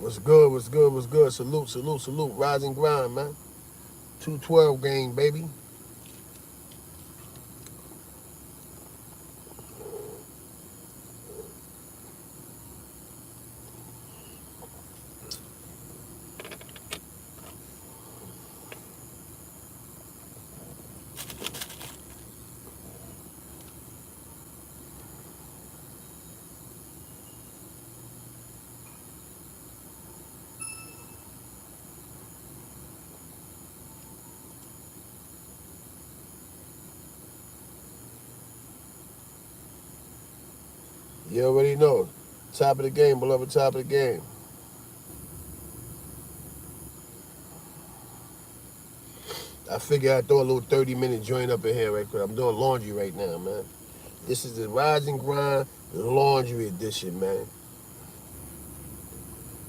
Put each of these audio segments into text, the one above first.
What's good? What's good? What's good? Salute, salute, salute. Rise and grind, man. 212 game, baby. You already know. Top of the game, beloved, top of the game. I figure I'd throw a little 30-minute joint up in here right quick. I'm doing laundry right now, man. This is the Rise and Grind Laundry Edition, man.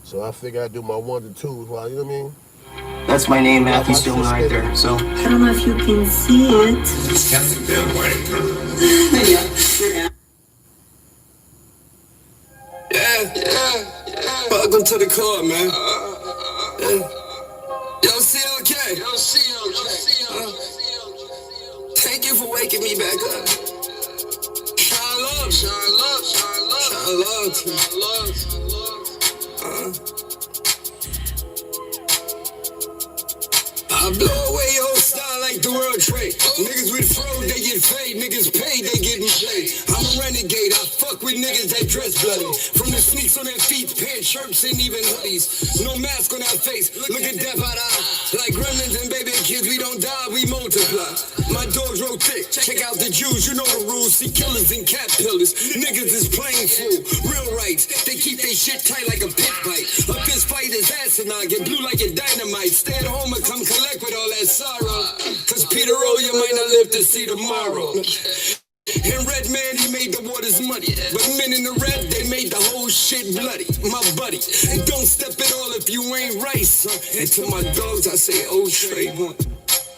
So I figure I'd do my ones and twos while, you know what I mean? That's my name, Matthew Stillman, right there. So I don't know if you can see it. Yeah. Welcome to the club, man. Yo, CLK. Thank you for waking me back up. Shine love. I blow away your style like the world trade. Niggas with fro, they get paid. Niggas paid, they getting played. I'm a renegade, I fuck with niggas that dress bloody. From the sneaks on their feet, pants, shirts, and even hoodies. No mask on our face, look at death out eyes. Like gremlins and baby kids, we don't die, we multiply. My dogs roll thick, check out the Jews, you know the rules. See killers and cat pillars, niggas is playing fool. Real rights, they keep their shit tight like a pit fight. A fist fight is asinine, get blue like a dynamite. Stay at home and come collect with all that sorrow. Cause Peter O, you might not live to see tomorrow. In Red Man, he made the waters muddy. But men in the red, they made the whole shit bloody. My buddy, and don't step at all if you ain't right, son. And to my dogs, I say, oh, Trayvon.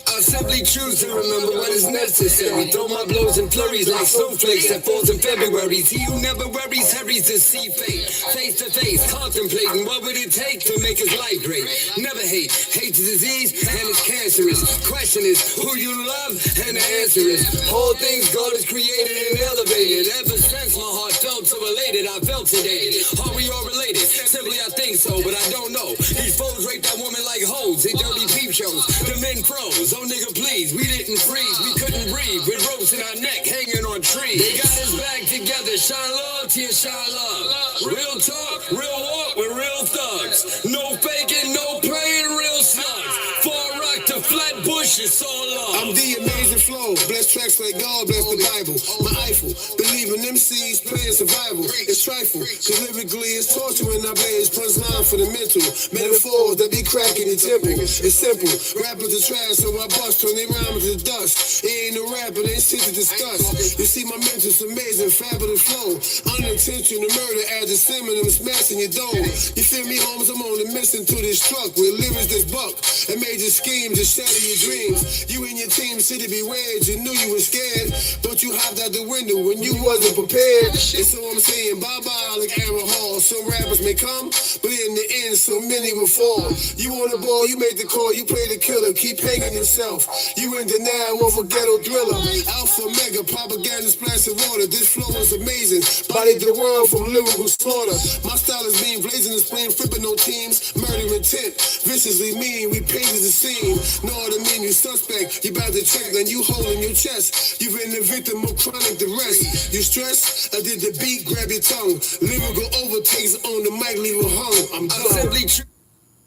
I simply choose to remember what is necessary. Throw my blows and flurries like snowflakes that falls in February. He who never worries, hurries to see fate. Face to face, contemplating what would it take to make his life great. Never hate, hate's a disease and it's cancerous. Question is, who you love? And the answer is, all things God has created and elevated. Ever since my heart felt so elated, I felt sedated. Are we all related? Simply I think so, but I don't know. These foes rape that woman like hoes. They dirty peep shows. The men froze. Oh nigga please, we didn't freeze. We couldn't breathe. With ropes in our neck hanging on trees. They got us back together. Shine love to you, shine love. Real talk, real walk with real thugs. No faking, no playing, real slugs. Far rock to flat bush, it's all love. I'm the amazing flow. Bless tracks like God, bless the Bible. My Eiffel, believe in MCs, playing survival. It's trifle, cause lyrically it's torture when I blaze punchline for the mental. Metaphors that be cracking the temple. It's simple, rappers are trash, so I bust, turn they rhyme to dust. It ain't no rapper, ain't shit to discuss. You see my mental's amazing, fabulous flow. Unintentional murder adds a cinnamon, I'm smashing your dome. You feel me, homies? I'm on a mission to this truck with lyrics this buck. A major scheme to shatter your dreams. You and your team should be weird, you knew you were scared, but you hopped out the window when you wasn't prepared. And so I'm saying bye-bye like Aaron Hall. Some rappers may come, but in the end, so many will fall. You on the ball, you make the call, you play the killer, keep hanging yourself. You in denial of a ghetto thriller. Alpha Mega, propaganda splashing water. This flow is amazing. Bodied the world from lyrical slaughter. My style is mean, blazing and spraying, flipping no teams. Murder intent, viciously mean, we painted the scene. Know what I mean, you suspect, you about to check, then you holding your chest. You've been the victim of chronic duress. You stress, I did the beat, grab your tongue. Lyrical overtakes on the mic, leave it hung. I'm done.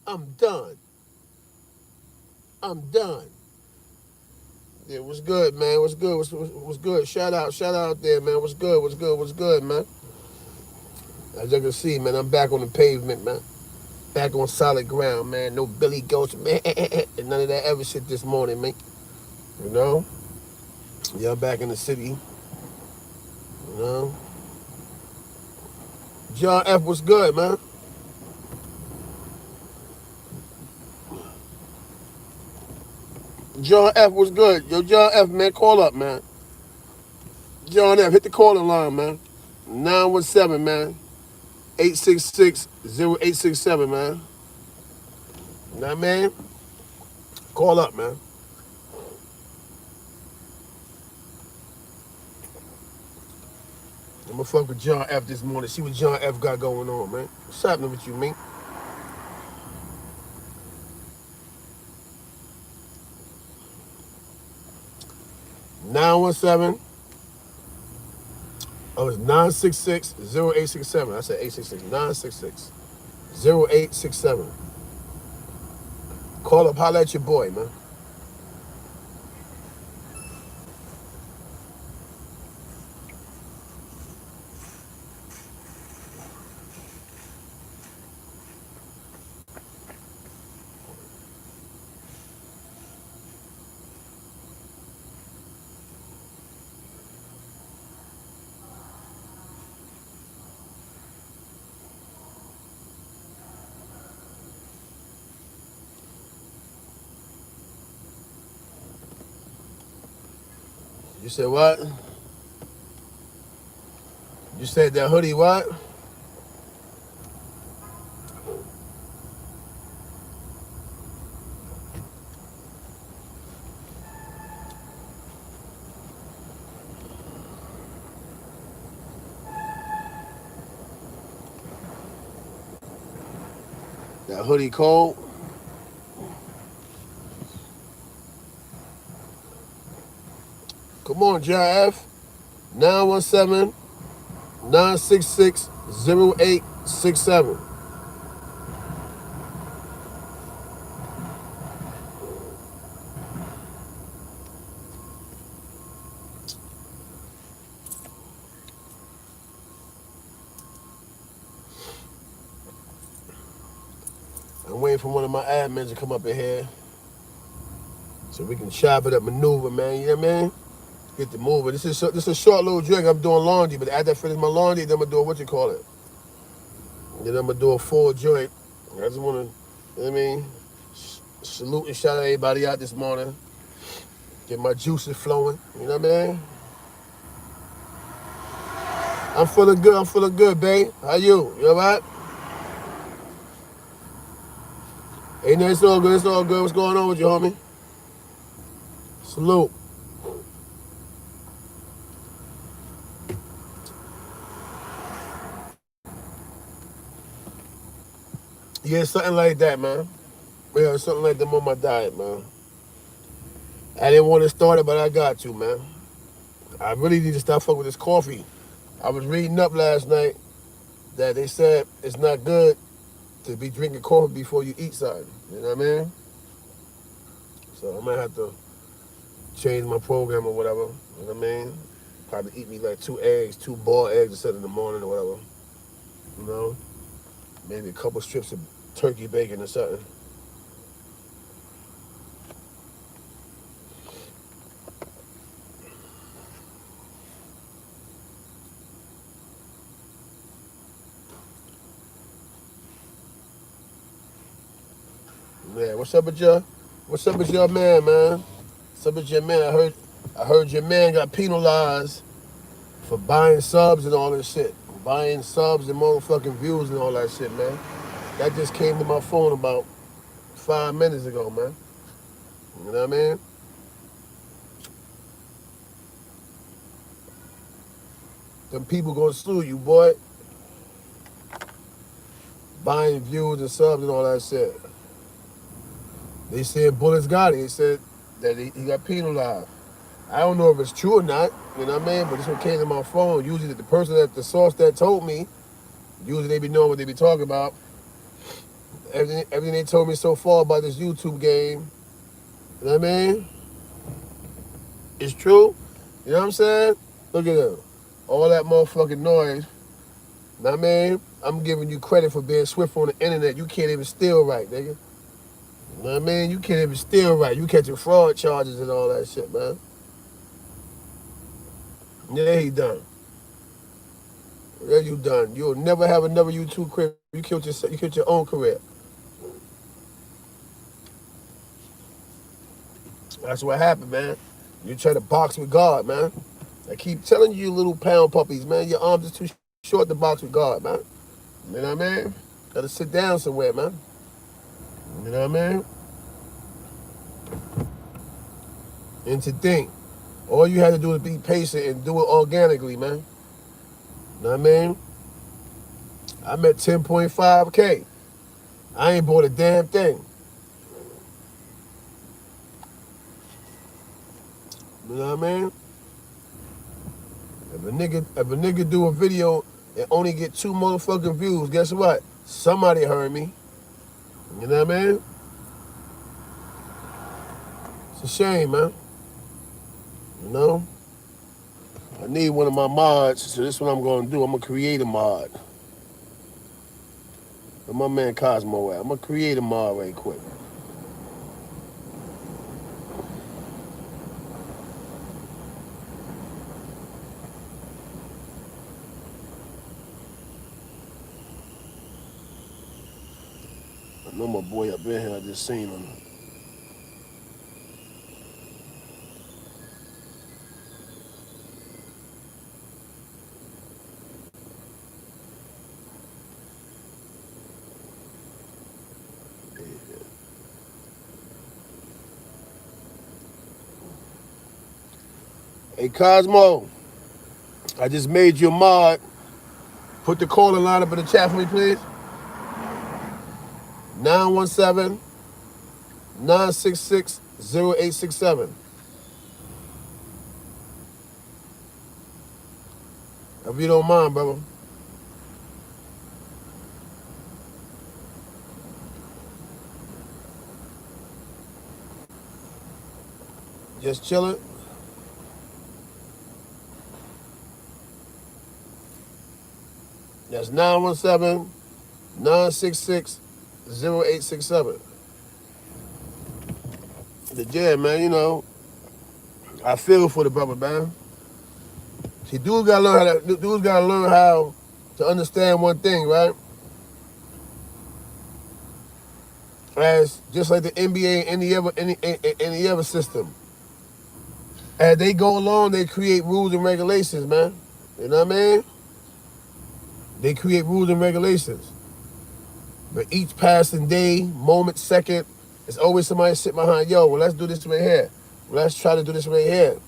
I'm done. I'm done. Yeah, what's good, man? What's good? What's good? Shout out there, man. What's good, man? As you can see, man, I'm back on the pavement, man. Back on solid ground, man. No Billy Ghost, man. And none of that ever shit this morning, man. You know? Yeah, I'm back in the city. You know? John F, what's good, man? John F, what's good? Yo, John F, man, call up, man. John F, hit the calling line, man. 917, man. 866-0867, man. You know what I mean? Call up, man. I'm gonna fuck with John F this morning. See what John F got going on, man. What's happening with you, Mink? (917) Oh, it's 966-0867. I said 866. 966-0867. Call up, holla at your boy, man. You said what? You said that hoodie what? That hoodie cold? Come on, John F. 917-966-0867. I'm waiting for one of my admins to come up in here so we can chop it up, maneuver, man. You know what I mean? Get the moving. This is a short little drink. I'm doing laundry, but after I finish my laundry, then I'm gonna do Then I'm gonna do a full joint. I just wanna, you know what I mean? Salute and shout out everybody out this morning. Get my juices flowing. You know what I mean? I'm feeling good, babe. How you? You alright? Hey, no, it's all good. What's going on with you, homie? Salute. Yeah, something like that, man. Yeah, something like that on my diet, man. I didn't want to start it, but I got to, man. I really need to stop fucking with this coffee. I was reading up last night that they said it's not good to be drinking coffee before you eat something. You know what I mean? So I might have to change my program or whatever. You know what I mean? Probably eat me like 2 boiled eggs instead in the morning or whatever. You know? Maybe a couple strips of turkey bacon or something. Yeah, what's up with your man, man? What's up with your man? I heard your man got penalized for buying subs and all this shit. Buying subs and motherfucking views and all that shit, man. That just came to my phone about 5 minutes ago, man. You know what I mean? Them people gonna sue you, boy. Buying views and subs and all that shit. They said Bullets got it. They said that he got penalized. I don't know if it's true or not, you know what I mean? But this one came to my phone. Usually the person at the source that told me, usually they be knowing what they be talking about. Everything they told me so far about this YouTube game, you know what I mean? It's true. You know what I'm saying? Look at them. All that motherfucking noise. You know what I mean? I'm giving you credit for being swift on the internet. You can't even steal right, nigga. You know what I mean? You can't even steal right. You catching fraud charges and all that shit, man. Yeah, he done. Yeah, you done. You'll never have another YouTube career. You killed your own career. That's what happened, man. You try to box with God, man. I keep telling you little pound puppies, man. Your arms are too short to box with God, man. You know what I mean? Gotta sit down somewhere, man. You know what I mean? And to think, all you had to do is be patient and do it organically, man. You know what I mean? I'm at 10.5K. I ain't bought a damn thing. You know what I mean? If a nigga do a video and only get 2 motherfucking views, guess what? Somebody heard me. You know what I mean? It's a shame, man. You know? I need one of my mods, so this is what I'm gonna do. I'm gonna create a mod. Where my man Cosmo at? I'm gonna create a mod right quick. I know my boy up in here, I just seen him. Hey Cosmo, I just made you a mod. Put the calling line up in the chat for me, please. 917-966-0867. If you don't mind, brother. Just chilling. That's 917-966-0867. Yeah, man, you know, I feel for the brother, man. See, dudes gotta learn how to understand one thing, right? As just like the NBA and any other system. As they go along, they create rules and regulations, man. You know what I mean? They create rules and regulations. But each passing day, moment, second, it's always somebody sitting behind, yo, well, let's do this right here. Well, let's try to do this right here.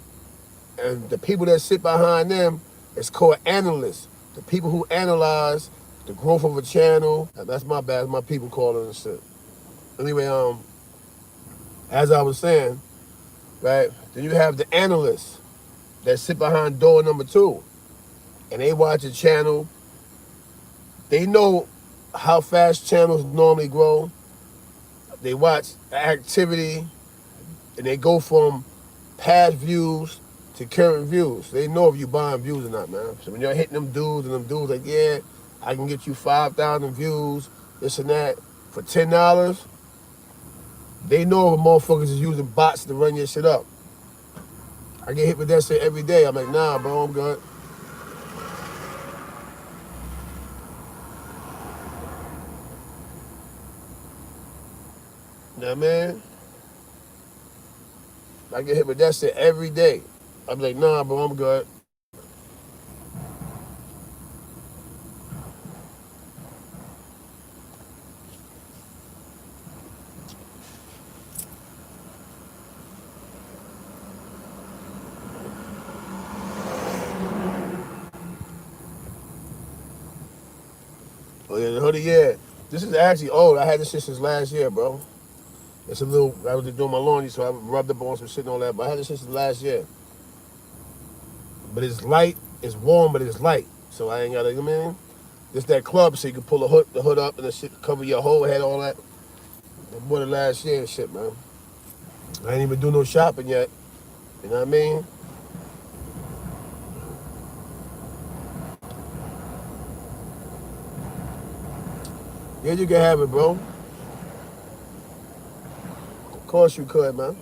And the people that sit behind them is called analysts. The people who analyze the growth of a channel. That's my bad, my people calling and shit. Anyway, as I was saying, right, then you have the analysts that sit behind door number 2. And they watch a channel. They know how fast channels normally grow. They watch the activity and they go from past views to current views. They know if you buying views or not, man. So when you're hitting them dudes and them dudes like, yeah, I can get you 5,000 views, this and that, for $10, they know if motherfuckers is using bots to run your shit up. I get hit with that shit every day. I'm like, nah, bro, I'm good. You know what I mean? I get hit with that shit every day. I'm like, nah, bro, I'm good. Oh yeah, the hoodie, yeah. This is actually old. I had this shit since last year, bro. It's a little, I was doing my laundry, so I rubbed up on some shit and all that, but I had this shit since last year. But it's light, it's warm, but it's light. So I ain't gotta, you know what I mean? It's that club so you can pull the hood up and the shit cover your whole head, all that. I bought it last year and shit, man. I ain't even do no shopping yet. You know what I mean? Yeah, you can have it, bro. Of course you could, man.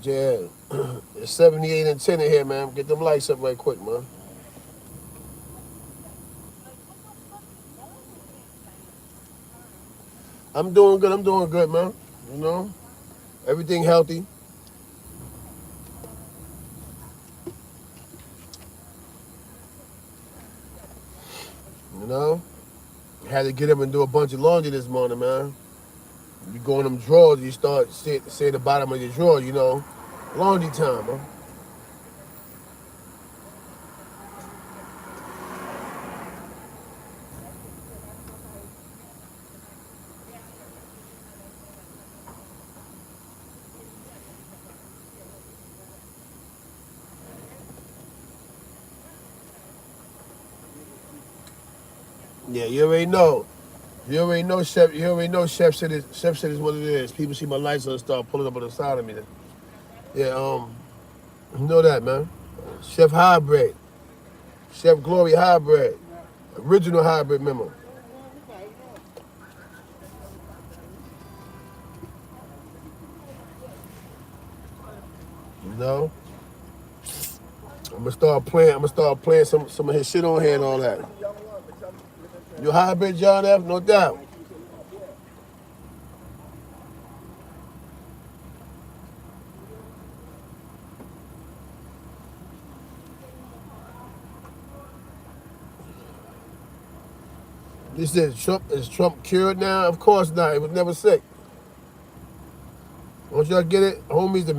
Yeah, it's 78 and 10 in here, man. Get them lights up right quick, man. I'm doing good. I'm doing good, man. You know, everything healthy. You know, had to get up and do a bunch of laundry this morning, man. You go in them drawers, you start say the bottom of your drawer, you know, laundry time, man. Yeah, you already know. You already know, Chef. You already know, Chef said it. Chef said it's what it is. People see my lights and start pulling up on the side of me. Yeah, you know that, man. Chef Hybrid, Chef Glory Hybrid, original hybrid memo. You know, I'm gonna start playing. I'm gonna start playing some of his shit on here and all that. You hybrid, John F. No doubt. He said, is Trump cured now? Of course not. He was never sick. Don't y'all get it? Homie's a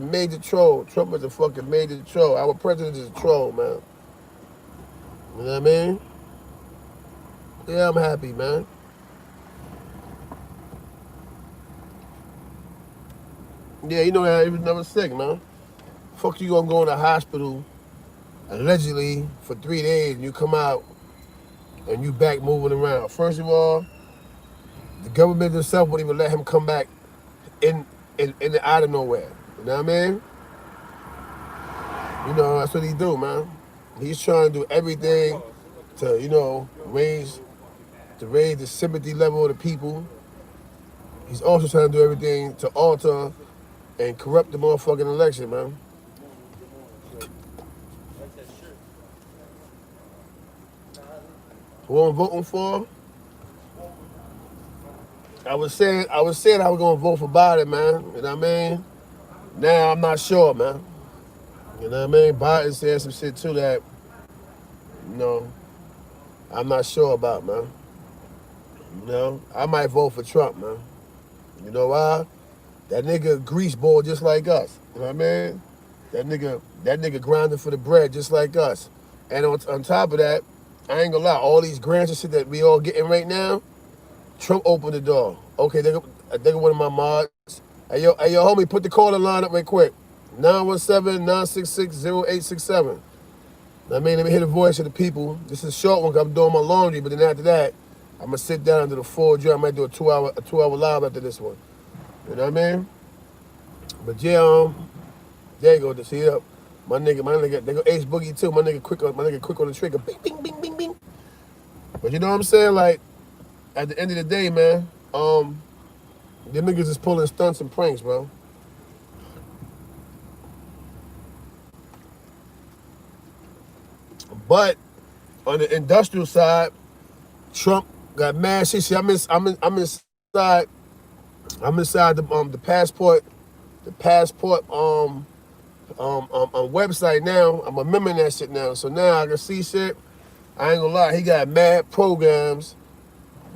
major troll. Trump is a fucking major troll. Our president is a troll, man. You know what I mean? Yeah, I'm happy, man. Yeah, you know that he was never sick, man. Fuck you gonna go in the hospital allegedly for 3 days and you come out and you back moving around. First of all, the government itself wouldn't even let him come back in the out of nowhere. You know what I mean? You know, that's what he do, man. He's trying to do everything to, you know, raise the sympathy level of the people. He's also trying to do everything to alter and corrupt the motherfucking election, man. Who I'm voting for? I was saying I was gonna vote for Biden, man. You know what I mean? Now I'm not sure, man. You know what I mean? Biden said some shit too that, you know, I'm not sure about, man. You know, I might vote for Trump, man. You know why? That nigga greaseball just like us. You know what I mean? That nigga grinding for the bread just like us. And on top of that, I ain't gonna lie, all these grants and shit that we all getting right now, Trump opened the door. Okay, they one of my mods. Hey yo, homie, put the caller line up right quick. 917-966-0867. I mean, let me hear the voice of the people. This is a short one because I'm doing my laundry, but then after that, I'm gonna sit down and do the full job. I might do a two hour live after this one. You know what I mean? But yeah, there you go. To see it up. My nigga, they go Ace Boogie too. My nigga quick on the trigger. Bing, bing, bing, bing, bing. But you know what I'm saying? Like, at the end of the day, man, them niggas is pulling stunts and pranks, bro. But on the industrial side, Trump got mad shit. See, I'm inside the passport website now. I'm a member in that shit now. So now I can see shit. I ain't gonna lie, he got mad programs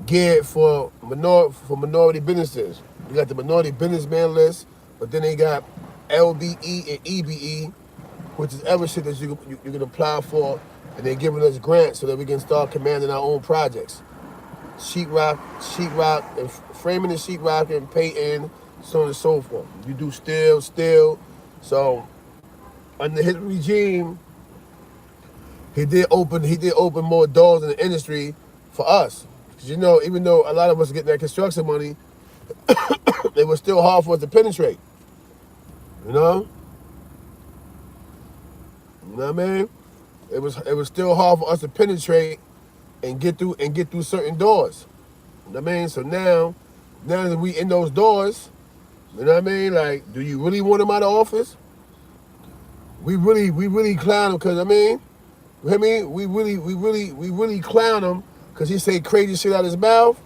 geared for minority businesses. You got the minority businessman list, but then they got LBE and EBE, which is every shit that you can apply for, and they're giving us grants so that we can start commanding our own projects. Sheetrock, and framing the sheetrock and painting, so on and so forth. You do steel. So under his regime, he did open more doors in the industry for us. Because you know, even though a lot of us getting that construction money, it was still hard for us to penetrate. You know? You know what I mean? It was still hard for us to penetrate and get through certain doors. You know what I mean? So now that we in those doors, you know what I mean? Like, do you really want him out of office? We really clown him because, I mean, you know what I mean? We really clown him because he say crazy shit out of his mouth.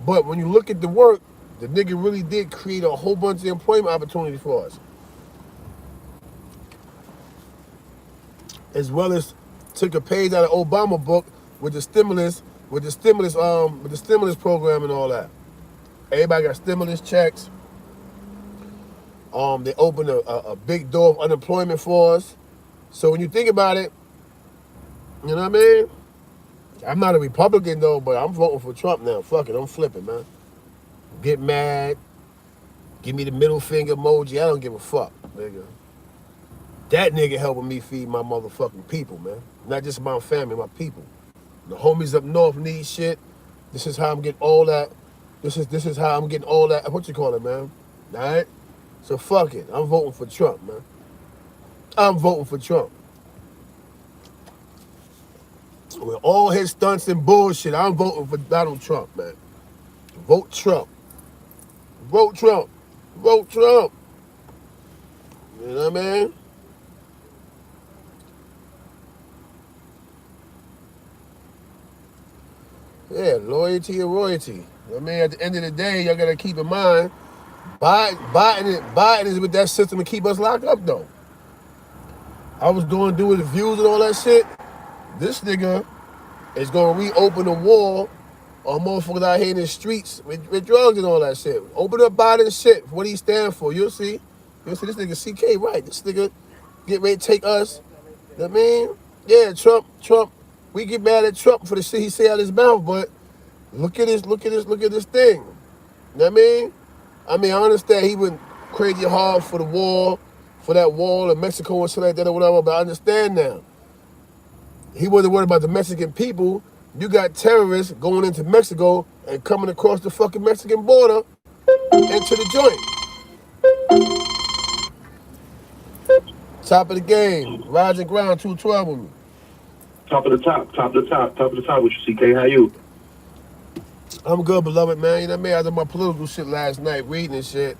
But when you look at the work, the nigga really did create a whole bunch of employment opportunities for us. As well as took a page out of Obama book with the stimulus program and all that. Everybody got stimulus checks. They opened a big door of unemployment for us. So when you think about it, you know what I mean? I'm not a Republican though, but I'm voting for Trump now. Fuck it, I'm flipping, man. Get mad. Give me the middle finger emoji. I don't give a fuck, nigga. That nigga helping me feed my motherfucking people, man. Not just my family, my people. The homies up north need shit. This is how I'm getting all that. This is how I'm getting all that. What you call it, man? All right? So fuck it. I'm voting for Trump, man. I'm voting for Trump. With all his stunts and bullshit, I'm voting for Donald Trump, man. Vote Trump. Vote Trump. Vote Trump. You know what I mean? Yeah, loyalty and royalty. I mean, at the end of the day, y'all gotta keep in mind, Biden is with that system to keep us locked up, though. I was doing the views and all that shit. This nigga is gonna reopen the wall on motherfuckers out here in the streets with drugs and all that shit. Open up Biden's shit, what he stand for. You'll see this nigga CK right. This nigga get ready to take us. You know what I mean? Yeah, Trump. We get mad at Trump for the shit he say out his mouth, but look at this thing. You know what I mean? I understand he went crazy hard for the wall, for that wall in Mexico and shit like that or whatever, but I understand now. He wasn't worried about the Mexican people. You got terrorists going into Mexico and coming across the fucking Mexican border into the joint. Top of the game. Rising ground, 212 with me. Top of the top with you, CK. How you? I'm good, beloved, man. You know what I mean? I did my political shit last night, reading and shit.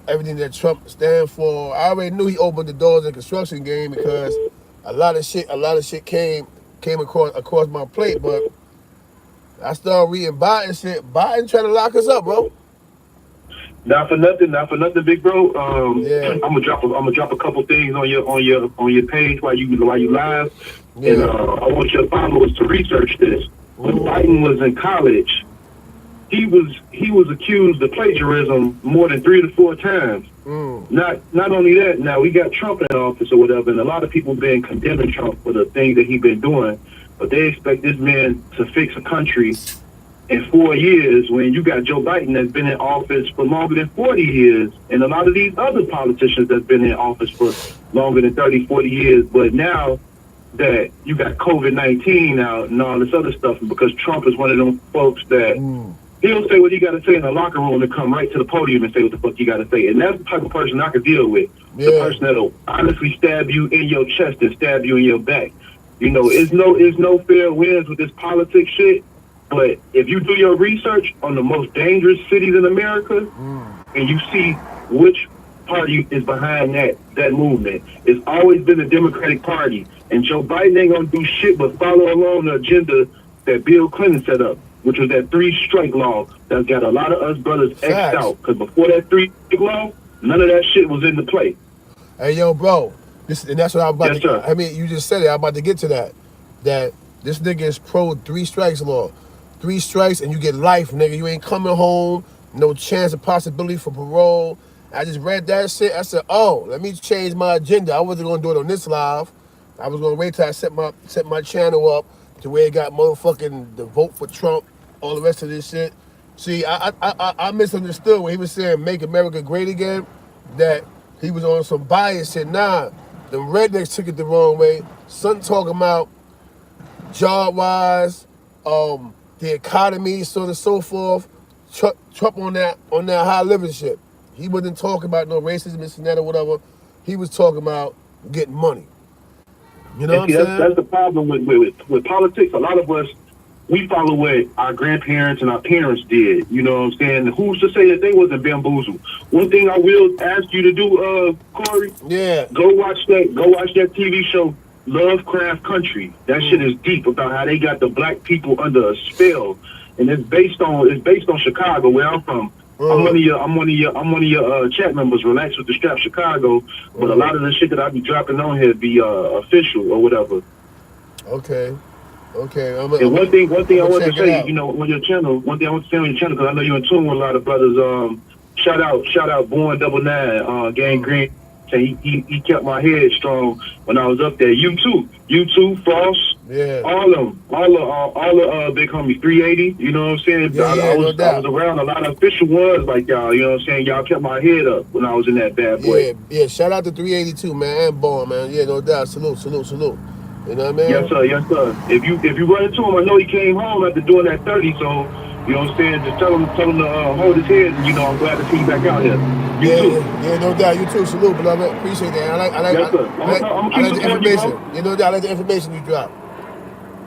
Everything that Trump stands for. I already knew he opened the doors of the construction game because a lot of shit came across my plate, but I started reading Biden shit. Biden trying to lock us up, bro. Not for nothing, big bro. Yeah. I'm gonna drop a couple things on your page while you live. Yeah. And I want your followers to research this. When Biden was in college, he was accused of plagiarism more than 3 to 4 times. Not only that, now we got Trump in office or whatever, and a lot of people been condemning Trump for the things that he been doing, but they expect this man to fix a country in 4 years when you got Joe Biden that's been in office for longer than 40 years, and a lot of these other politicians that's been in office for longer than 30, 40 years, but now that you got COVID-19 out and all this other stuff, because Trump is one of them folks that he'll say what he got to say in the locker room and come right to the podium and say what the fuck he got to say. And that's the type of person I could deal with. Yeah. The person that'll honestly stab you in your chest and stab you in your back. You know, it's no fair wins with this politics shit. But if you do your research on the most dangerous cities in America and you see which party is behind that movement, it's always been the Democratic Party. And Joe Biden ain't gonna do shit but follow along the agenda that Bill Clinton set up, which was that 3-strike law that got a lot of us brothers X'd out. Because before that 3-strike law, none of that shit was in the play. Hey, yo, bro. And that's what I'm about Yes, to... sir. I mean, you just said it. I'm about to get to that. That this nigga is pro 3 strikes law. 3 strikes and you get life, nigga. You ain't coming home. No chance of possibility for parole. I just read that shit. I said, oh, let me change my agenda. I wasn't going to do it on this live. I was going to wait till I set my channel up to where it got motherfucking the vote for Trump, all the rest of this shit. See, I misunderstood when he was saying make America great again, that he was on some bias shit. Nah, the rednecks took it the wrong way. Son talking about job-wise, the economy, so on and so forth. Trump on that high living shit. He wasn't talking about no racism, this and that or whatever. He was talking about getting money. You know what I'm saying? That's the problem with politics. A lot of us, we follow what our grandparents and our parents did. You know what I'm saying? Who's to say that they wasn't bamboozled? One thing I will ask you to do, Corey. Yeah. Go watch that TV show, Lovecraft Country. That shit is deep about how they got the black people under a spell. and it's based on Chicago, where I'm from. I'm one of your chat members. Relax with the Strap Chicago, but a lot of the shit that I be dropping on here be official or whatever. Okay. And one thing I want to say, you know, on your channel, because I know you're in tune with a lot of brothers. Shout out Born 99, Gang Green. He kept my head strong when I was up there. You too, Frost. Yeah. All of big homie 380. You know what I'm saying? I was around a lot of official ones like y'all. You know what I'm saying? Y'all kept my head up when I was in that bad boy. Yeah. Shout out to 382, man, and Born, man. Yeah, no doubt. Salute. You know what I mean? Yes, sir. If you run into him, I know he came home after doing that 30, so you know what I'm saying? Just tell him to hold his head, and you know I'm glad to see you back out here. You too. Yeah, no doubt. You too. Salute, beloved. Appreciate that. I like the information. You know that I like the information you drop.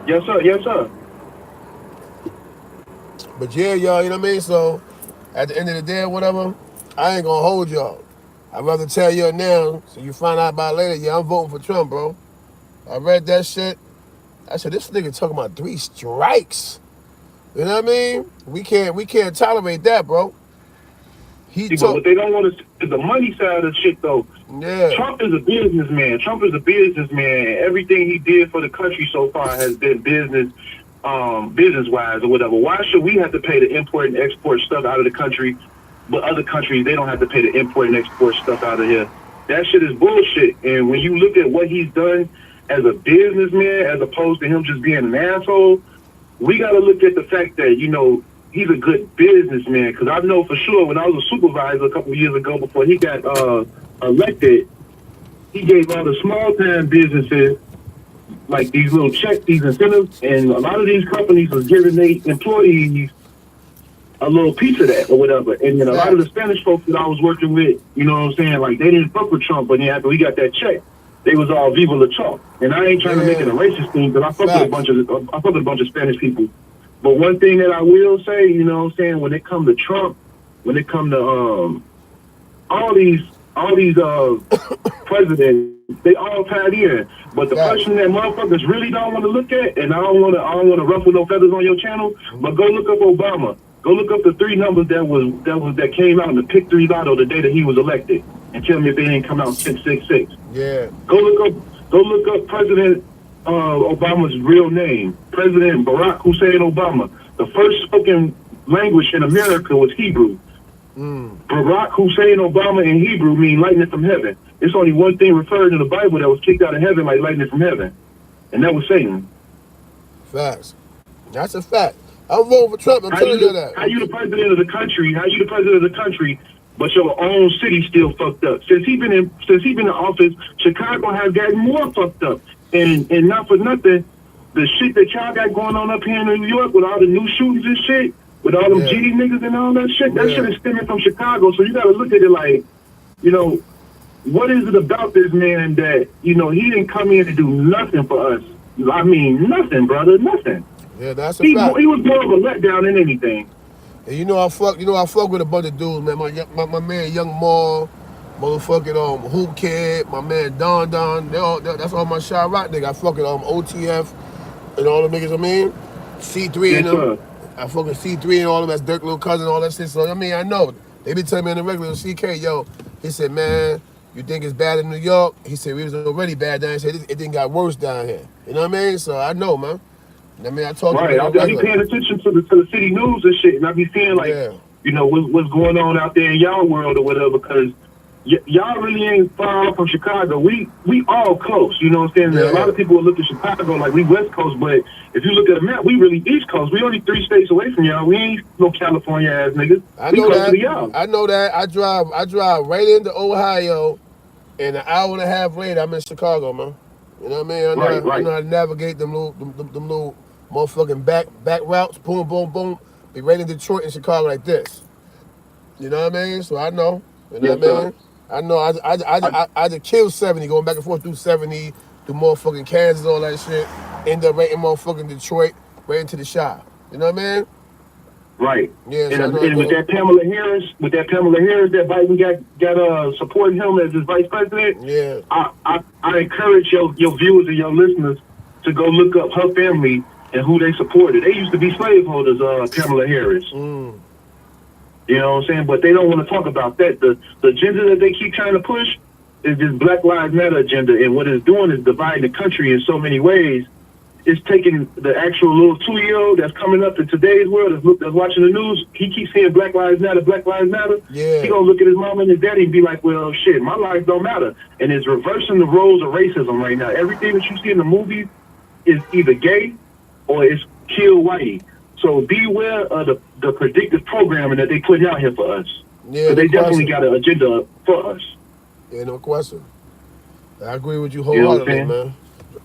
Yes, sir. But yeah, y'all, you know what I mean? So at the end of the day or whatever, I ain't gonna hold y'all. I'd rather tell you now so you find out about it later. Yeah, I'm voting for Trump, bro. I read that shit. I said, this nigga talking about 3 strikes. You know what I mean? We can't tolerate that, bro. But what they don't want to is the money side of shit, though. Yeah. Trump is a businessman. Everything he did for the country so far has been business-wise or whatever. Why should we have to pay to import and export stuff out of the country, but other countries, they don't have to pay to import and export stuff out of here? That shit is bullshit. And when you look at what he's done as a businessman, as opposed to him just being an asshole, we got to look at the fact that, you know, he's a good businessman. Because I know for sure when I was a supervisor a couple of years ago before he got elected, he gave all the small-time businesses like these little checks, these incentives, and a lot of these companies was giving their employees a little piece of that or whatever. And then a lot of the Spanish folks that I was working with, you know what I'm saying, like they didn't fuck with Trump, but then after we got that check, they was all Viva la Trump. And I ain't trying to make it a racist thing, but I fuck with a bunch of Spanish people. But one thing that I will say, you know what I'm saying, when it come to Trump, when it come to all these presidents, they all tied in. But the person that motherfuckers really don't want to look at, and I don't want to ruffle no feathers on your channel, but go look up Obama. Go look up the 3 numbers that came out in the pick 3 lotto the day that he was elected, and tell me if they didn't come out 666. Yeah. Go look up President Obama's real name, President Barack Hussein Obama. The first spoken language in America was Hebrew. Barack Hussein Obama in Hebrew mean lightning from heaven. It's only one thing referred in the Bible that was kicked out of heaven like lightning from heaven, and that was Satan. Facts. That's a fact. I'm voting for Trump. I'm telling you that. How you the president of the country, but your own city still fucked up? Since he been in office, Chicago has gotten more fucked up. And not for nothing, the shit that y'all got going on up here in New York with all the new shootings and shit, with all them GD niggas and all that shit, that shit is stemming from Chicago. So you gotta look at it like, you know, what is it about this man that, you know, he didn't come in to do nothing for us? I mean, nothing, brother, nothing. Yeah, that's a fact. He was more of a letdown than anything. And I fuck with a bunch of dudes, man. My man Young Maul, motherfucking Hoop Kid, my man Don. That's all my Shy Rock nigga. I fuck with OTF and all the niggas. I mean, C3 and them. I fuck with C3 and all them. That's Dirk Little Cousin, all that shit. So I mean, I know they be telling me on the regular, CK, yo. He said, man, you think it's bad in New York? He said we was already bad down here. He said it didn't got worse down here. You know what I mean? So I know, man. I mean, I talk to right. I be paying attention to the city news and shit, and I be seeing like, you know, what's going on out there in y'all world or whatever. Because y'all really ain't far off from Chicago. We all close. You know what I'm saying? Yeah. A lot of people will look at Chicago like we West Coast, but if you look at the map, we really East Coast. We only 3 states away from y'all. We ain't no California ass niggas. I know that. I know that. I drive right into Ohio, and an hour and a half later, I'm in Chicago, man. You know what I mean? I know how to navigate them little motherfucking back routes, boom, boom, boom. Be right in Detroit and Chicago like this. You know what I mean? So I know. You know what I mean? I know. I just killed 70, going back and forth through 70, through motherfucking Kansas, all that shit. End up right in motherfucking Detroit, right into the shop. You know what I mean? Right. Yeah. And with that Kamala Harris, that Biden got supporting him as his vice president. Yeah. I encourage your viewers and your listeners to go look up her family and who they supported. They used to be slaveholders, Kamala Harris. Mm. You know what I'm saying? But they don't want to talk about that. The agenda that they keep trying to push is this Black Lives Matter agenda, and what it's doing is dividing the country in so many ways. It's taking the actual little 2-year-old that's coming up in today's world, that's watching the news. He keeps saying Black Lives Matter, Black Lives Matter. Yeah. He gonna look at his mom and his daddy and be like, well, shit, my life don't matter. And it's reversing the roles of racism right now. Everything that you see in the movies is either gay or it's kill whitey. So beware of the predictive programming that they putting out here for us. Yeah, They no definitely question. got an agenda for us. Yeah, no question. I agree with you You know what I'm wholeheartedly, saying? man.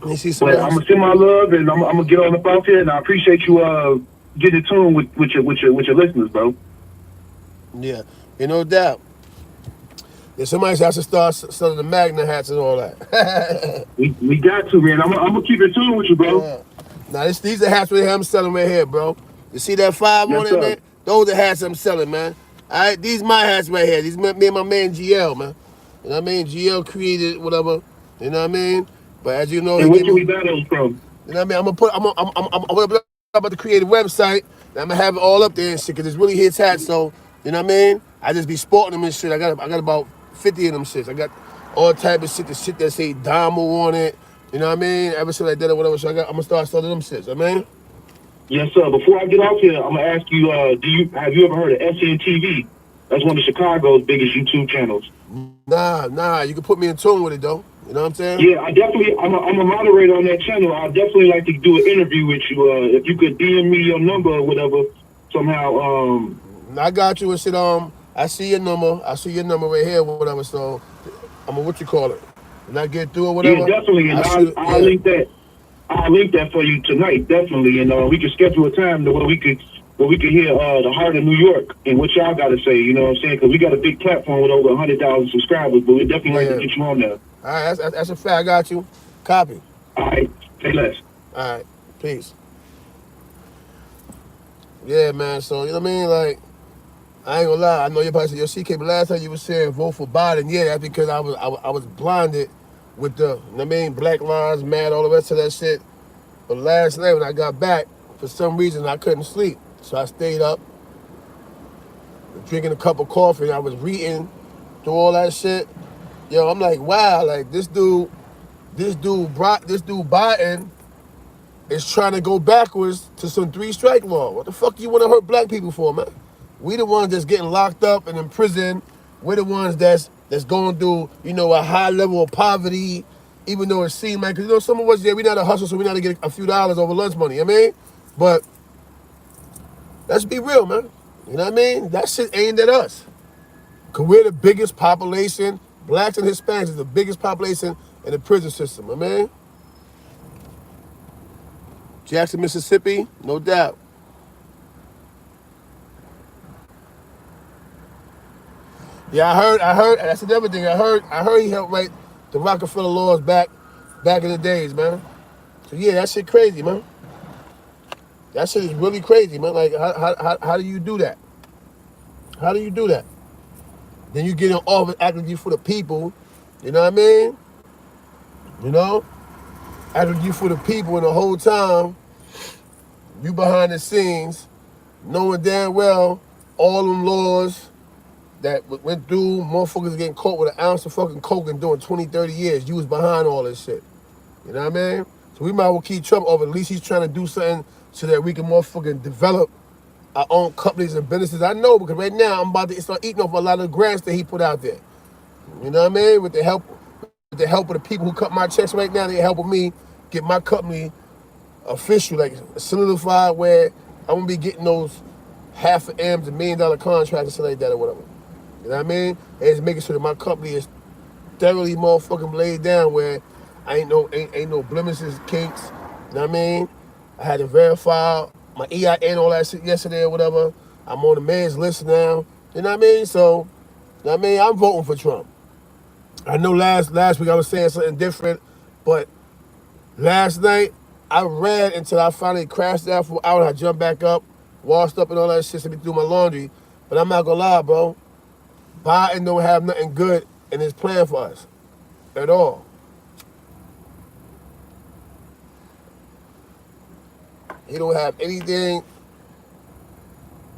You see some But I'm gonna send my love, and I'm gonna get on up out here, and I appreciate you getting in tune with your listeners, bro. Yeah, no doubt. Yeah, somebody has to start selling the Magna hats and all that. We got to, man. I'm gonna keep in tune with you, bro. Yeah. Now, these are hats right here I'm selling right here, bro. You see that 5 Yes, on it, sir. man? Those are hats I'm selling, man. All right, these my hats right here. These me and my man GL, man. You know what I mean? GL created whatever. You know what I mean? But as you know, And he where gave can we me, buy those from? you know what I mean? I'm about to create a website. And I'm gonna have it all up there and shit, cause it's really his hats. So you know what I mean? I just be sporting them and shit. I got about 50 of them shits. I got all type of shit, the shit that say Damo on it. You know what I mean? Everything like that or whatever. So I'm gonna start selling them shits. I mean. Yes, sir. Before I get off here, I'm gonna ask you: have you ever heard of SNTV? That's one of Chicago's biggest YouTube channels. Nah. You can put me in tune with it though. You know what I'm saying? Yeah, I'm a moderator on that channel. I'd definitely like to do an interview with you. If you could DM me your number or whatever somehow. I got you and shit. I see your number. I see your number right here or whatever. So I'm gonna when I get through or whatever. Yeah, definitely. And I'll link that. I'll link that for you tonight, definitely. And we can schedule a time where we could hear the heart of New York and what y'all got to say. You know what I'm saying? Because we got a big platform with over 100,000 subscribers, but we definitely like to get you on there. All right, that's a fact. I got you. Copy. All right, say less. All right, peace. Yeah, man. So you know what I mean? Like, I ain't gonna lie. I know you're probably saying, yo, CK, but last time you were saying vote for Biden. Yeah, that's because I was blinded with the, you know what I mean, Black Lives Matter, all the rest of that shit. But last night when I got back, for some reason I couldn't sleep. So I stayed up, drinking a cup of coffee, and I was reading through all that shit. Yo, I'm like, wow, like this dude Biden is trying to go backwards to some 3-strike law. What the fuck you want to hurt black people for, man? We the ones that's getting locked up and in prison. We're the ones that's going through, you know, a high level of poverty, even though it seemed like, because, you know, some of us, yeah, we know how to hustle, so we know how to get a few dollars over lunch money, you know what I mean? But let's be real, man. You know what I mean? That shit aimed at us. Because we're the biggest population. Blacks and Hispanics is the biggest population in the prison system, I mean. Jackson, Mississippi, no doubt. Yeah, I heard, that's another thing. I heard he helped write the Rockefeller laws back in the days, man. So yeah, that shit crazy, man. That shit is really crazy, man. Like, how do you do that? How do you do that? Then you get in office acting for the people, you know what I mean? You know? Acting for the people, and the whole time, you behind the scenes, knowing damn well all them laws that went through, motherfuckers getting caught with an ounce of fucking coke and doing 20, 30 years. You was behind all this shit. You know what I mean? So we might as well keep Trump over. At least he's trying to do something so that we can motherfucking develop our own companies and businesses. I know, because right now I'm about to start eating off a lot of grants that he put out there. You know what I mean? With the help of the people who cut my checks right now, they're helping me get my company official, like solidified, where I'm gonna be getting those half of M's and $1 million contracts and shit like that or whatever. You know what I mean? And it's making sure that my company is thoroughly motherfucking laid down, where I ain't no blemishes, kinks. You know what I mean? I had to verify my EIN, all that shit yesterday or whatever. I'm on the man's list now. You know what I mean? So, you know what I mean? I'm voting for Trump. I know last week I was saying something different, but last night I read until I finally crashed out for an hour and I jumped back up, washed up and all that shit to me do my laundry. But I'm not gonna lie, bro. Biden don't have nothing good in his plan for us at all. He don't have anything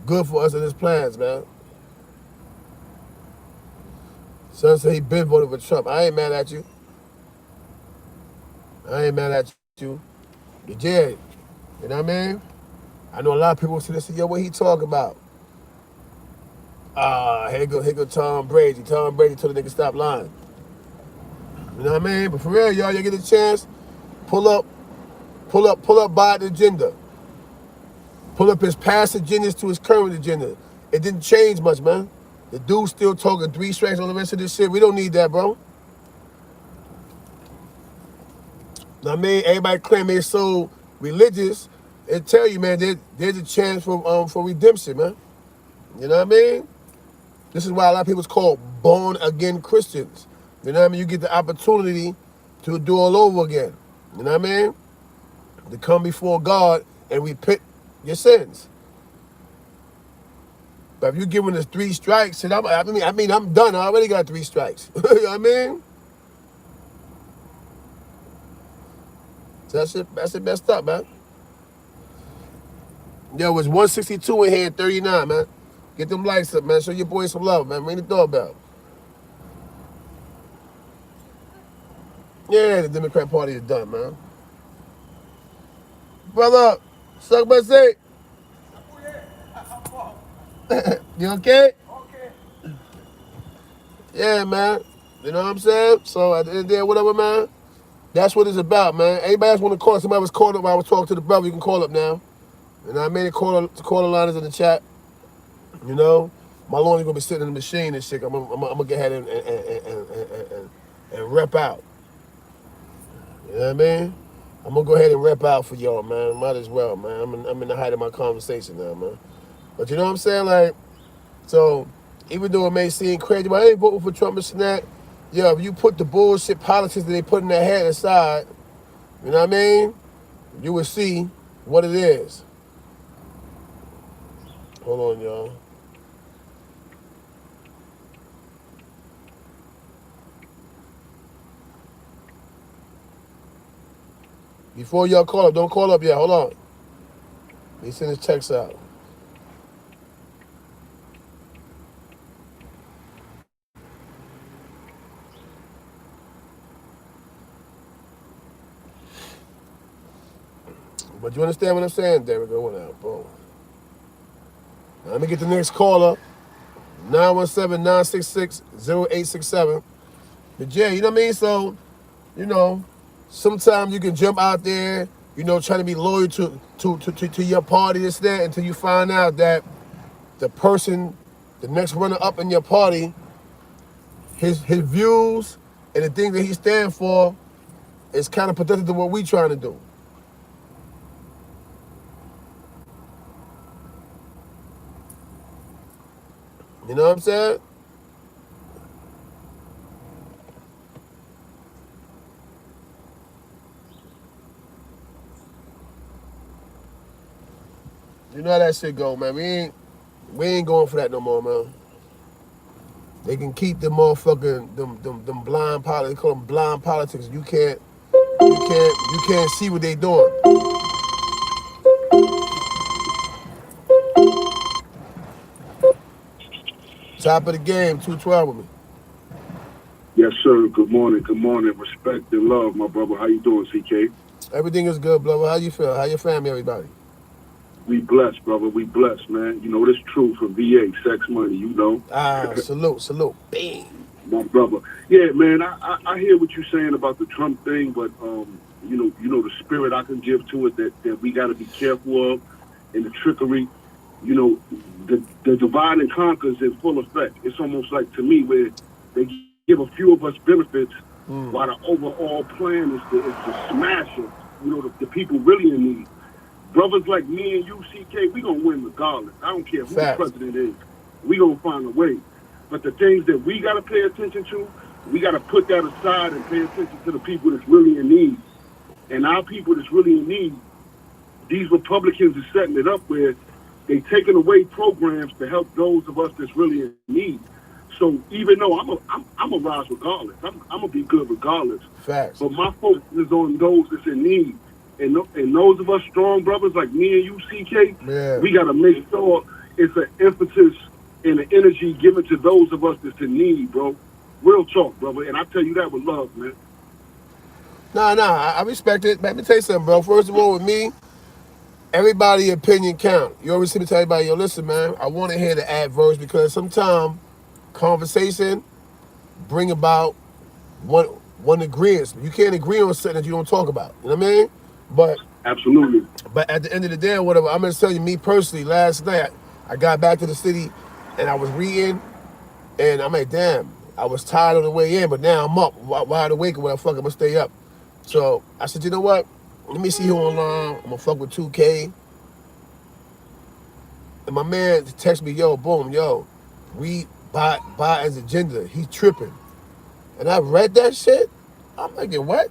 good for us in his plans, man. Son said he been voted for Trump. I ain't mad at you. I ain't mad at you. You did. You know what I mean? I know a lot of people see this and say, yo, what he talk about? Here go Tom Brady. Tom Brady told the nigga stop lying. You know what I mean? But for real, y'all get a chance, pull up Biden's agenda. Pull up his past agendas to his current agenda. It didn't change much, man. The dude's still talking 3 strikes on the rest of this shit. We don't need that, bro. I mean, everybody claim they're so religious. It tell you, man, there's a chance for redemption, man. You know what I mean? This is why a lot of people is called born-again Christians. You know what I mean? You get the opportunity to do all over again. You know what I mean? To come before God and repent your sins. But if you're giving us 3 strikes, and I'm done. I already got 3 strikes. You know what I mean? So that's it messed up, man. Yo, it's 162 in here, 39, man. Get them likes up, man. Show your boys some love, man. Ring the doorbell. Yeah, the Democrat Party is done, man. Brother, suck my say. You okay? Okay. Yeah, man. You know what I'm saying? So at the end of the day, whatever, man. That's what it's about, man. Anybody else want to call? Somebody was calling up while I was talking to the brother. You can call up now. And I made a call the liners in the chat. You know, my lawyer's gonna be sitting in the machine and shit. I'm gonna get ahead and rep out. You know what I mean? I'm gonna go ahead and rep out for y'all, man. Might as well, man. I'm in the height of my conversation now, man. But you know what I'm saying? Like, so even though it may seem crazy, but I ain't voting for Trump and Snack. Yeah, if you put the bullshit politics that they put in their head aside, you know what I mean? You will see what it is. Hold on, y'all. Before y'all call up, don't call up yet. Hold on. Let me send his text out. But you understand what I'm saying? There we go. What out? Boom. Now, let me get the next caller. 917-966-0867. But yeah, you know what I mean? So, you know, sometimes you can jump out there, you know, trying to be loyal to your party, this, that, until you find out that the person, the next runner up in your party, his views and the things that he stands for is kind of protected to what we trying to do. You know what I'm saying? You know how that shit go, man. We ain't going for that no more, man. They can keep them motherfucking them blind politics. They call them blind politics. You can't see what they doing. Top of the game, 212 with me. Yes, sir. Good morning. Good morning. Respect and love, my brother. How you doing, CK? Everything is good, brother. How you feel? How your family, everybody? We blessed, brother. We blessed, man. You know, this true for VA, sex money, you know. Salute. Bang. My brother. Yeah, man, I hear what you're saying about the Trump thing, but, you know, the spirit I can give to it that we got to be careful of and the trickery. You know, the divide and conquer is in full effect. It's almost like, to me, where they give a few of us benefits while the overall plan is to smash us, you know, the people really in need. Brothers like me and you, CK, we going to win regardless. I don't care who the president is. We going to find a way. But the things that we got to pay attention to, we got to put that aside and pay attention to the people that's really in need. And our people that's really in need, these Republicans are setting it up where they taking away programs to help those of us that's really in need. So even though I'm a rise regardless, I'm gonna be good regardless. Facts. But my focus is on those that's in need. and those of us strong brothers like me and you, CK, Yeah. we got to make sure it's an emphasis and an energy given to those of us that's in need, bro. Real talk, brother. And I tell you that with love, man. Nah, I respect it. Let me tell you something, bro. First of all, with me, everybody's opinion count. You always see me tell everybody, yo, listen, man, I want to hear the adverse because sometimes conversation bring about one agreement. You can't agree on something that you don't talk about. You know what I mean? Absolutely. But at the end of the day, or whatever, I'm gonna tell you, me personally, last night I got back to the city and I was reading, and I'm like, damn, I was tired on the way in, but now I'm up, wide awake, or whatever. Fuck, I'm gonna stay up. So I said, you know what? Let me see who online. I'm gonna fuck with 2K. And my man text me, yo, boom, yo, read Biden's agenda. He's tripping. And I read that shit. I'm like, what?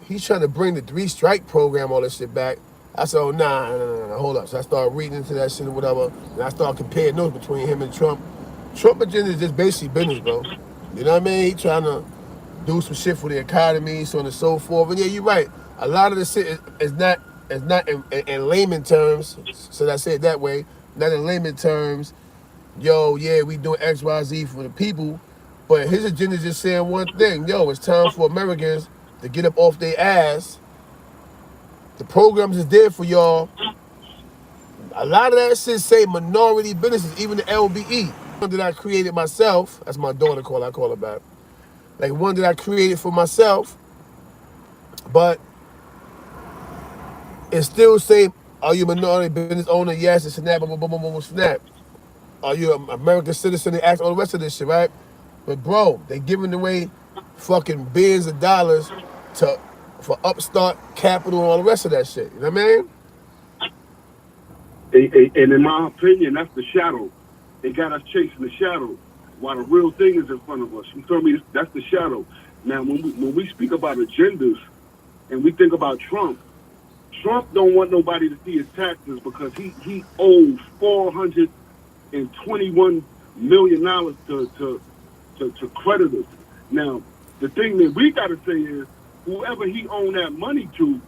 He's trying to bring the 3-strike program, all this shit back. I said, oh, nah, hold up. So I started reading into that shit or whatever, and I started comparing notes between him and Trump. Trump agenda is just basically business, bro. You know what I mean? He trying to do some shit for the economy, so on and so forth. And yeah, you're right. A lot of the shit is not in layman terms, so I say it that way, not in layman terms, yo, yeah, we doing X, Y, Z for the people, but his agenda is just saying one thing, yo, it's time for Americans to get up off their ass. The programs is there for y'all. A lot of that shit say minority businesses, even the LBE. One that I created myself, that's my daughter call, I call her back. Like one that I created for myself, but it still say, are you a minority business owner? Yes, it's snap, boom, boom, boom, boom, snap. Are you an American citizen? They ask all the rest of this shit, right? But bro, they giving away fucking billions of dollars for upstart capital and all the rest of that shit. You know what I mean? And in my opinion, that's the shadow. They got us chasing the shadow while the real thing is in front of us. You feel me? That's the shadow. Now, when we speak about agendas and we think about Trump don't want nobody to see his taxes because he owes $421 million to creditors. Now, the thing that we got to say is, whoever he owned that money to,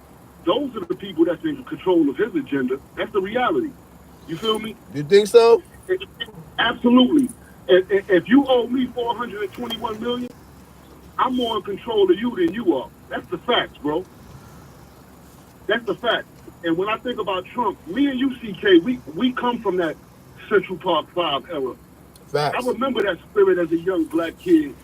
those are the people that's in control of his agenda. That's the reality. You feel me? You think so? Absolutely. If you owe me $421 million, I'm more in control of you than you are. That's the facts, bro. That's the fact. And when I think about Trump, me and you, CK, we come from that Central Park 5 era. Facts. I remember that spirit as a young black kid,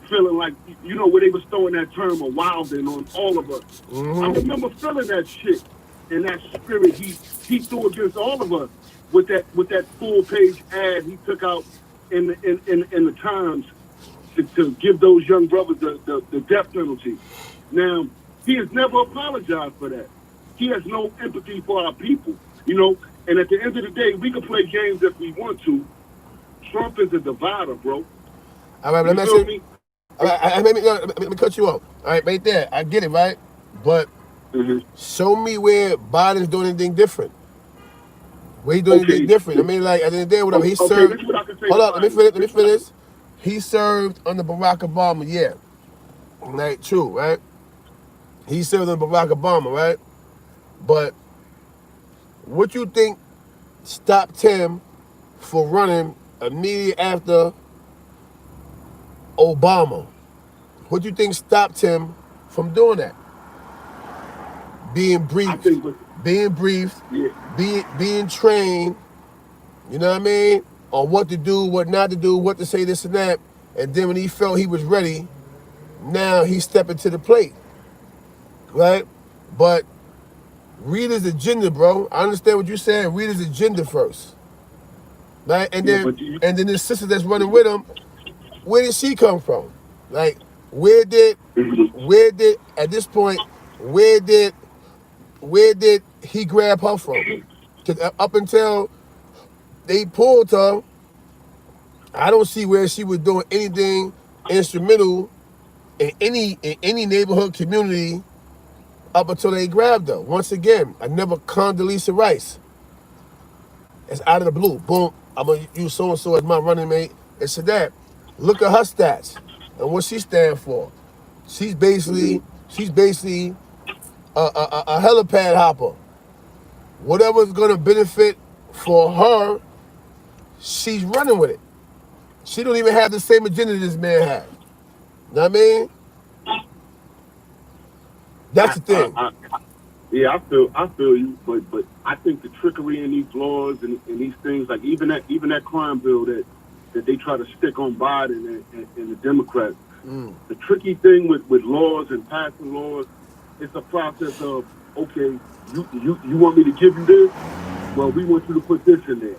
feeling like, you know, where they was throwing that term of wilding on all of us. Mm-hmm. I remember feeling that shit and that spirit he threw against all of us with that full page ad he took out in the Times to give those young brothers the death penalty. Now, he has never apologized for that. He has no empathy for our people, you know. And at the end of the day, we can play games if we want to. Trump is a divider, bro. All right, let me cut you off. All right, right there. I get it, right? But show me where Biden's doing anything different. Where he doing anything different. I mean, like, at the end of the day, whatever. He served. This is what I can say. Hold on, let me finish. He served under Barack Obama, yeah. Right, true, right? He served under Barack Obama, right? But what you think stopped him for running immediately after Obama? What do you think stopped him from doing that? Being briefed, Yeah. being trained, you know what I mean, on what to do, what not to do, what to say, this and that. And then when he felt he was ready, now he's stepping to the plate, right? But read his agenda, bro. I understand what you're saying. Read his agenda first, right? And then his sister that's running with him, where did she come from? Like, where did at this point, where did he grab her from? Because up until they pulled her, I don't see where she was doing anything instrumental in any neighborhood community up until they grabbed her. Once again, another Condoleezza Rice. It's out of the blue. Boom, I'm going to use so-and-so as my running mate. It's that. Look at her stats and what she stands for. She's basically She's basically a helipad hopper. Whatever's gonna benefit for her, she's running with it. She don't even have the same agenda this man has. Know what I mean? That's the thing. Yeah, I feel you, but I think the trickery in these laws and these things, like even that crime bill that they try to stick on Biden and the Democrats. The tricky thing with laws and passing laws, it's a process of, okay, you want me to give you this? Well, we want you to put this in there.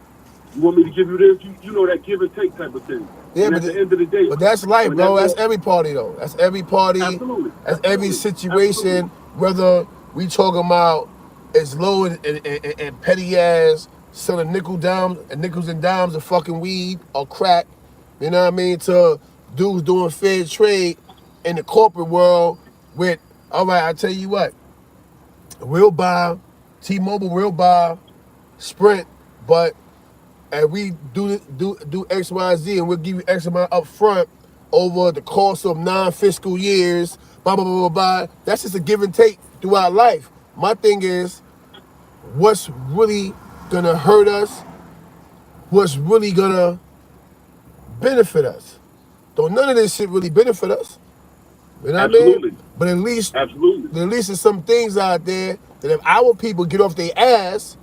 You want me to give you this? You know, that give and take type of thing. Yeah, and but at the end of the day, but that's life, bro. That's every party, though. That's every party. Absolutely. That's every situation. Whether we talking about as low and petty as selling nickels and dimes of fucking weed or crack, you know what I mean, to dudes doing fair trade in the corporate world with, all right, I tell you what, we'll buy, T-Mobile will buy Sprint, but and we do X, Y, Z, and we'll give you X amount up front over the course of 9 fiscal years, blah, blah, blah, blah, blah. That's just a give and take throughout life. My thing is, what's really gonna hurt us? What's really gonna benefit us? Don't none of this shit really benefit us. You know what I mean? But at least there's some things out there that if our people get off their ass,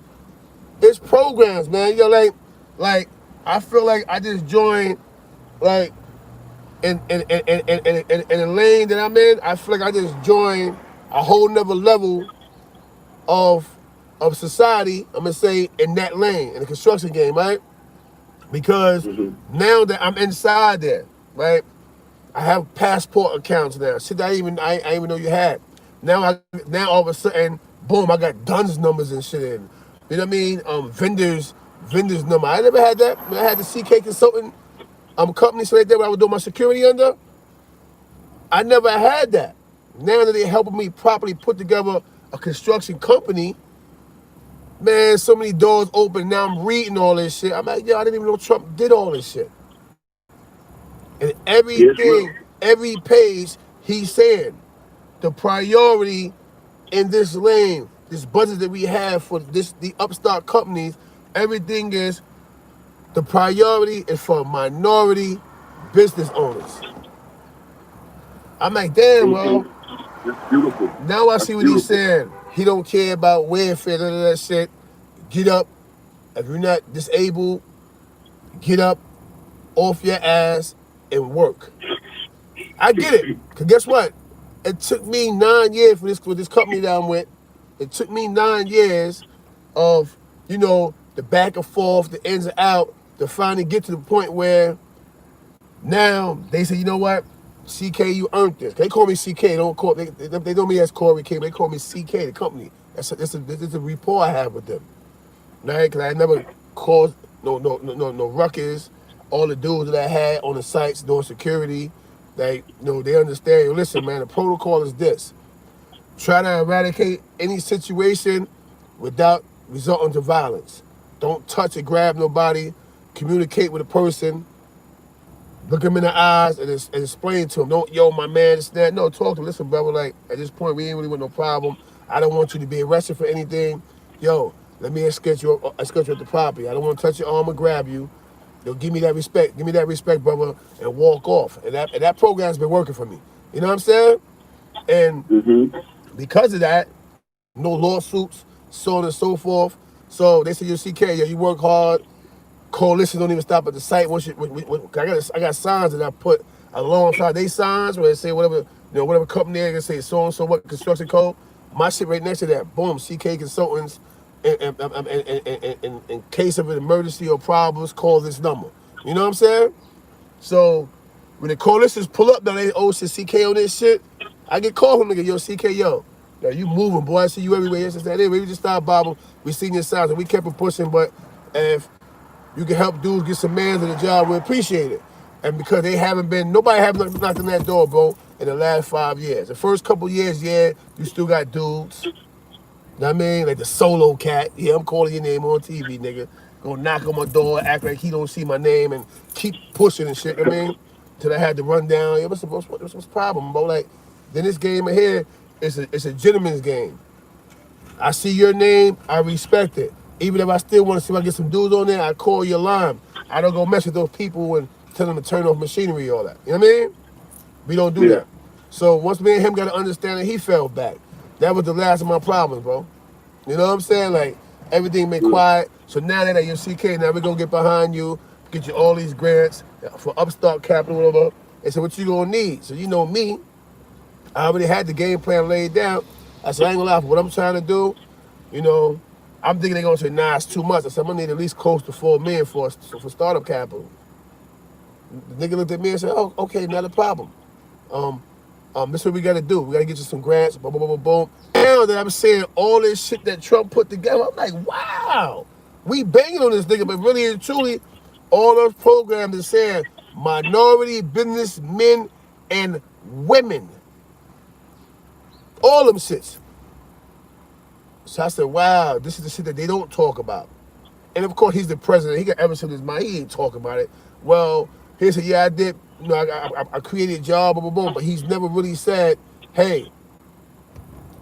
it's programs, man. You know, like I feel like I just joined, like in a lane that I'm in. I feel like I just joined a whole nother level of society. I'm gonna say in that lane, in the construction game, right? Because now that I'm inside there, right? I have passport accounts now. Shit I didn't even know you had. Now all of a sudden, boom, I got DUNS numbers and shit in. You know what I mean? Vendors number. I never had that. I had the CK Consulting company, so right there where I was doing my security under. I never had that. Now that they're helping me properly put together a construction company, man, so many doors open. Now I'm reading all this shit. I'm like, yo, I didn't even know Trump did all this shit. And everything, every page, he's saying the priority in this lane, this budget that we have for the upstart companies, everything is the priority is for minority business owners. I'm like, damn, bro. That's beautiful. Now I see what he's saying. He don't care about welfare, none of that shit. Get up. If you're not disabled, get up off your ass and work. I get it. Cause guess what? It took me 9 years for this company that I'm with. It took me 9 years of, you know, the back and forth, the ins and out, to finally get to the point where now they say, you know what? CK, you earned this. They call me CK. They know me as Corey King. They call me CK, the company. That's a rapport I have with them. Right? Cause I never caused no ruckus. All the dudes that I had on the sites doing security, they understand. Yo, listen, man, the protocol is this. Try to eradicate any situation without resorting to violence. Don't touch or grab nobody. Communicate with a person. Look him in the eyes and explain to him. Don't, yo, my man, this, that. No, talk to him. Listen, brother, like, at this point, we ain't really with no problem. I don't want you to be arrested for anything. Yo, let me escort you at the property. I don't want to touch your arm or grab you. Yo, give me that respect. Give me that respect, brother, and walk off. And that program's been working for me. You know what I'm saying? And because of that, no lawsuits, so on and so forth. So they say, yo, CK, yo, you work hard. Coalition don't even stop at the site. Once I got signs that I put alongside they signs where they say whatever company they can say so and so what construction code. My shit right next to that. Boom, CK Consultants. In case of an emergency or problems, call this number. You know what I'm saying? So when the coalitions pull up, now they shit CK on this shit. I get called from nigga, yo, CK, yo, you moving, boy. I see you everywhere. Yes, that. Anyway, we just started bobbing. We seen your signs and we kept it pushing. But if you can help dudes get some mans in the job, we appreciate it. And because nobody haven't knocked on that door, bro, in the last 5 years. The first couple years, yeah, you still got dudes. You know what I mean? Like the solo cat. Yeah, I'm calling your name on TV, nigga. Go knock on my door, act like he don't see my name, and keep pushing and shit, you know what I mean? Till I had to run down. Yeah, what's the problem, bro? Like, Then this game ahead, it's a gentleman's game. I see your name, I respect it. Even if I still want to see if I get some dudes on there, I call your line. I don't go mess with those people and tell them to turn off machinery, all that. You know what I mean? We don't do that. So once me and him got to understand that, he fell back. That was the last of my problems, bro. You know what I'm saying? Like, everything been quiet. So now that you're CK, now we're going to get behind you, get you all these grants for Upstart Capital, whatever. And so what you going to need? So you know me, I already had the game plan laid down. I said, I ain't going to lie, for what I'm trying to do, you know, I'm thinking they're going to say, nah, it's too much. I said, I'm going to need at least close to $4 million for startup capital. The nigga looked at me and said, oh, okay, not a problem. This is what we got to do. We got to get you some grants, boom, boom, boom, boom. Now that I'm saying all this shit that Trump put together, I'm like, wow, we banging on this nigga, but really and truly, all those programs are saying minority businessmen and women. All them shits. So I said, wow, this is the shit that they don't talk about. And of course, he's the president. He got everything in his mind. He ain't talking about it. Well, he said, yeah, I did. You know, I created a job, boom, boom, boom. But he's never really said, hey,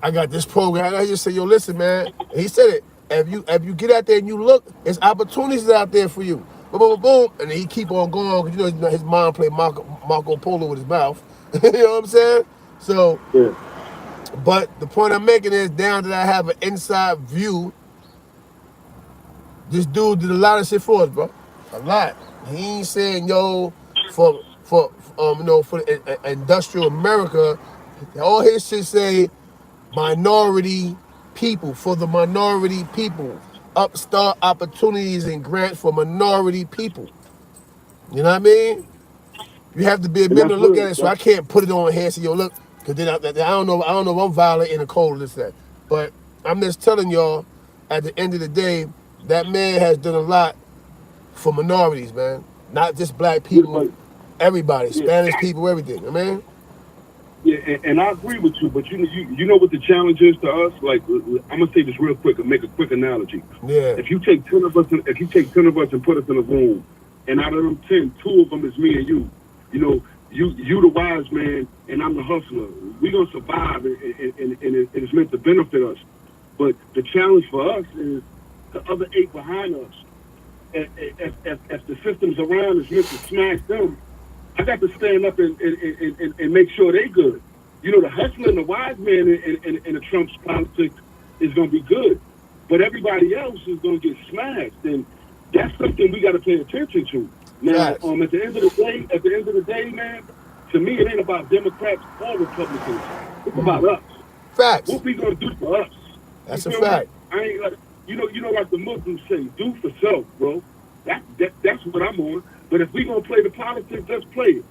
I got this program. I just said, yo, listen, man. And he said it. If you get out there and you look, there's opportunities out there for you. Boom, boom, boom. And then he keep on going because you know his mom played Marco Polo with his mouth. You know what I'm saying? So, yeah. But the point I'm making is, down that I have an inside view, this dude did a lot of shit for us, bro. A lot. He ain't saying, yo, for industrial America, all his shit say minority people, for the minority people. Upstart opportunities and grants for minority people. You know what I mean? You have to be a member to look at it, so I can't put it on here and say, yo, look, because then I don't know if I'm violating the code or this, that. But I'm just telling y'all, at the end of the day, that man has done a lot for minorities, man. Not just black people, everybody, Spanish people, everything, I mean? Yeah, and I agree with you, but you know what the challenge is to us? Like, I'm gonna say this real quick and make a quick analogy. Yeah. If you take 10 of us and put us in a room, and out of them 10, 2 of them is me and you. You know, you the wise man, and I'm the hustler. We gonna survive, and it's meant to benefit us. But the challenge for us is the other 8 behind us. If the systems around is meant to smash them, I got to stand up and make sure they good. You know, the hustler and the wise man in the Trump's politics is going to be good, but everybody else is going to get smashed, and that's something we got to pay attention to. Now, at the end of the day, man, to me, it ain't about Democrats or Republicans. It's about us. Facts. What we going to do for us? That's a fact. I ain't like, you know, like the Muslims say, do for self, bro. That's what I'm on. But if we gonna play the politics, let's play it.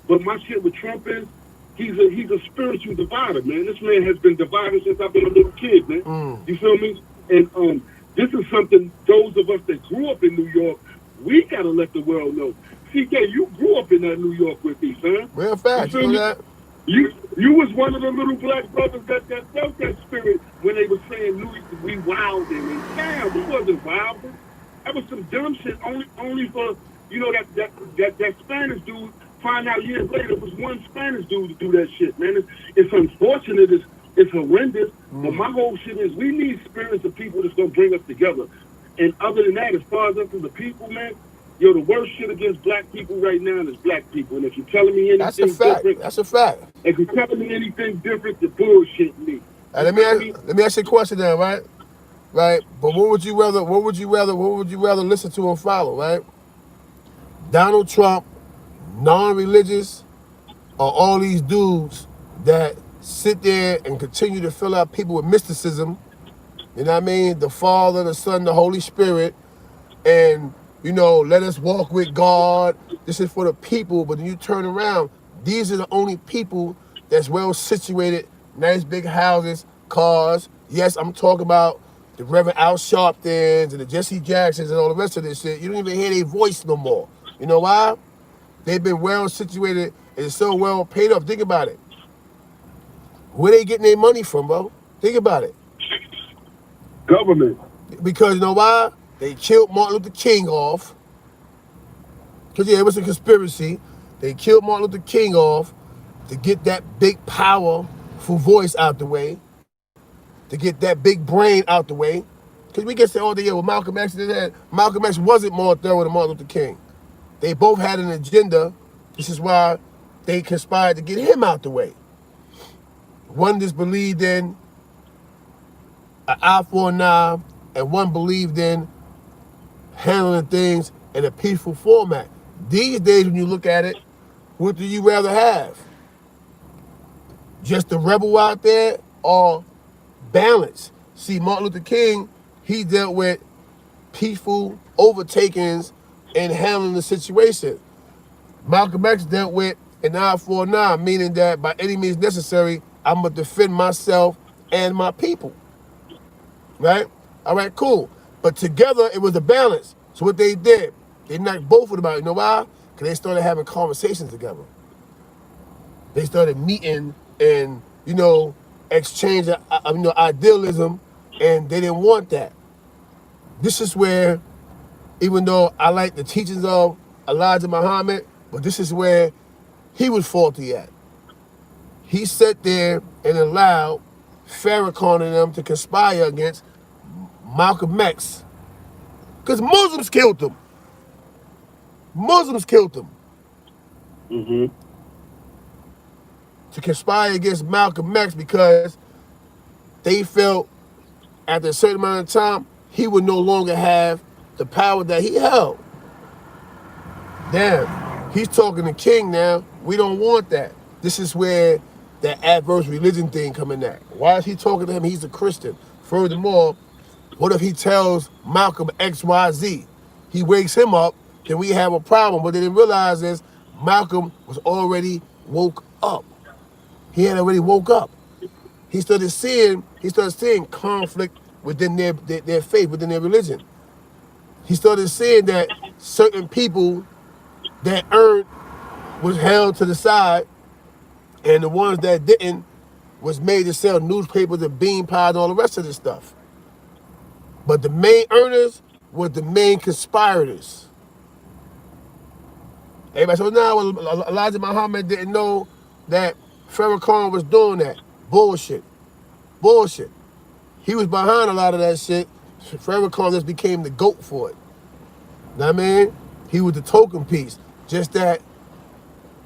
But my shit with Trump is, he's a spiritual divider, man. This man has been divided since I've been a little kid, man. You feel me? And this is something those of us that grew up in New York, we gotta let the world know. CK, you grew up in that New York with me, son. Real facts, you know that? You was one of the little black brothers that felt that spirit when they were saying we wilding, and damn, we wasn't wilding. That was some dumb shit only for, you know, that Spanish dude. Find out years later it was one Spanish dude to do that shit, man. It's unfortunate, it's horrendous, but my whole shit is we need spirits of people that's gonna bring us together. And other than that, as far as us as the people, man, yo, the worst shit against black people right now is black people. And if you're telling me anything different, that's a fact. If you're telling me anything different, you're bullshitting me. Let me ask you a question then, right? Right? But what would you rather listen to and follow, right? Donald Trump, non-religious, or all these dudes that sit there and continue to fill out people with mysticism, you know what I mean? The Father, the Son, the Holy Spirit, and, you know, let us walk with God. This is for the people, but then you turn around, these are the only people that's well situated, nice big houses, cars. Yes, I'm talking about the Reverend Al Sharptons and the Jesse Jacksons and all the rest of this shit. You don't even hear their voice no more. You know why? They've been well situated and so well paid off. Think about it. Where they getting their money from, bro? Think about it. Government. Because you know why? They killed Martin Luther King off. Because, yeah, it was a conspiracy. They killed Martin Luther King off. to get that big powerful voice out the way, to get that big brain out the way. Because we can say all the year, well, Malcolm X did that. Malcolm X wasn't more thorough than Martin Luther King. They both had an agenda. This is why they conspired to get him out the way. One just believed in an eye for an eye, and one believed in handling things in a peaceful format. These days, when you look at it, what do you rather have? Just a rebel out there or balance? See, Martin Luther King, he dealt with peaceful overtakings and handling the situation. Malcolm X dealt with an eye for an eye, meaning that by any means necessary, I'm going to defend myself and my people. Right? All right, cool. But together, it was a balance. So what they did, they knocked both of them out. You know why? Because they started having conversations together. They started meeting and, exchange idealism, and they didn't want that. This is where, even though I like the teachings of Elijah Muhammad, but this is where he was faulty at. He sat there and allowed Farrakhan and them to conspire against Malcolm X. Because Muslims killed him. Muslims killed him. Mm-hmm. To conspire against Malcolm X because they felt after a certain amount of time, he would no longer have the power that he held. Damn, he's talking to King now. We don't want that. This is where that adverse religion thing coming at. Why is he talking to him? He's a Christian. Furthermore, what if he tells Malcolm XYZ? He wakes him up, then we have a problem. What they didn't realize is Malcolm was already woke up. He had already woke up. He started seeing conflict within their faith, within their religion. He started seeing that certain people that earned was held to the side, and the ones that didn't was made to sell newspapers and bean pies and all the rest of this stuff. But the main earners were the main conspirators. Everybody said, now Elijah Muhammad didn't know that Farrakhan was doing that. Bullshit. Bullshit. He was behind a lot of that shit. Farrakhan just became the GOAT for it. Know what I mean? He was the token piece. Just that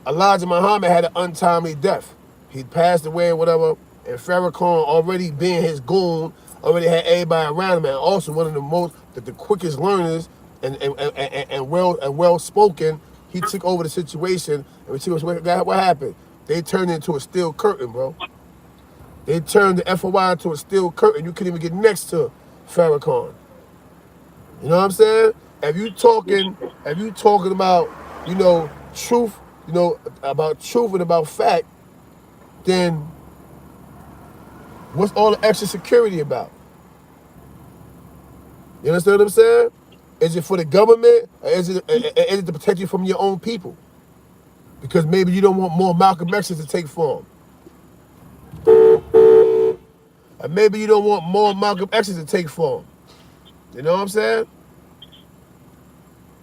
Elijah Muhammad had an untimely death. He passed away or whatever, and Farrakhan, already being his goon, already had everybody around him, and also one of the quickest learners and well spoken. He took over the situation, and we see what happened. They turned it into a steel curtain, bro. They turned the FOI into a steel curtain. You couldn't even get next to Farrakhan. You know what I'm saying? If you talking about, truth, about truth and about fact, then what's all the extra security about? You understand what I'm saying? Is it for the government, or is it to protect you from your own people? Because maybe you don't want more Malcolm X's to take form. Or maybe you don't want more Malcolm X's to take form. You know what I'm saying?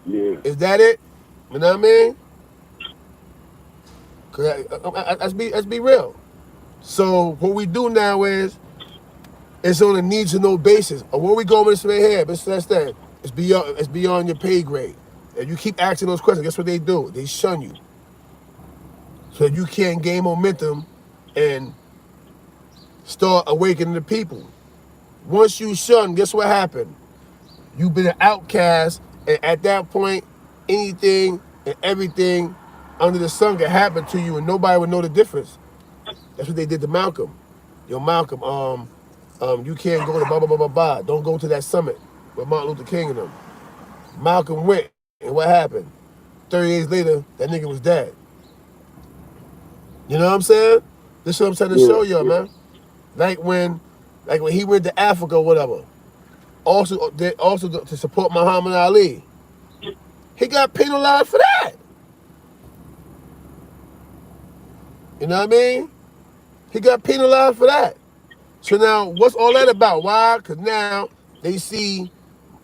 Yeah. Is that it? You know what I mean? Let's be real. So what we do now is, it's on a need-to-know basis. Or where we going with this right here? That's that. It's beyond your pay grade. If you keep asking those questions, guess what they do? They shun you. So you can't gain momentum and start awakening the people. Once you shun, guess what happened? You've been an outcast, and at that point, anything and everything under the sun can happen to you, and nobody would know the difference. That's what they did to Malcolm. Yo, Malcolm, you can't go to blah, blah, blah, blah, blah. Don't go to that summit with Martin Luther King and them. Malcolm went, and what happened? 30 days later, that nigga was dead. You know what I'm saying? This is what I'm trying to show y'all, man. Like when he went to Africa or whatever, also to support Muhammad Ali, he got penalized for that. You know what I mean? He got penalized for that. So now, what's all that about? Why? Because now they see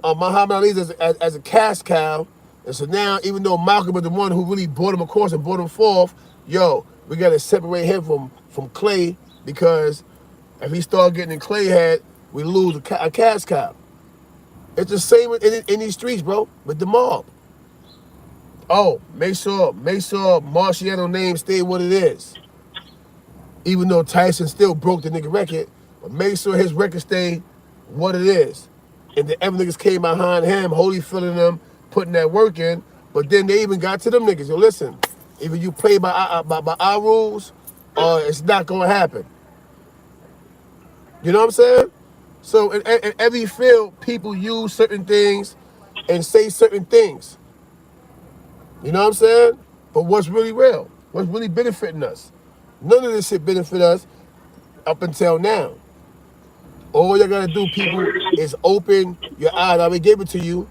Muhammad Ali as a cash cow. And so now, even though Malcolm was the one who really brought him across and brought him forth, yo, we got to separate him from Clay, because if he start getting in Clay head, we lose a cash cow. It's the same in these streets, bro, with the mob. Oh, make sure Marciano name stay what it is. Even though Tyson still broke the nigga record, but make sure his record stay what it is. And the other niggas came behind him, Holyfield and them, putting that work in. But then they even got to them niggas. Yo, listen, either you play by our rules, or it's not gonna happen. You know what I'm saying? So in every field, people use certain things and say certain things. You know what I'm saying? But what's really real? What's really benefiting us? None of this shit benefit us up until now. All you gotta do, people, is open your eyes. I already gave it to you.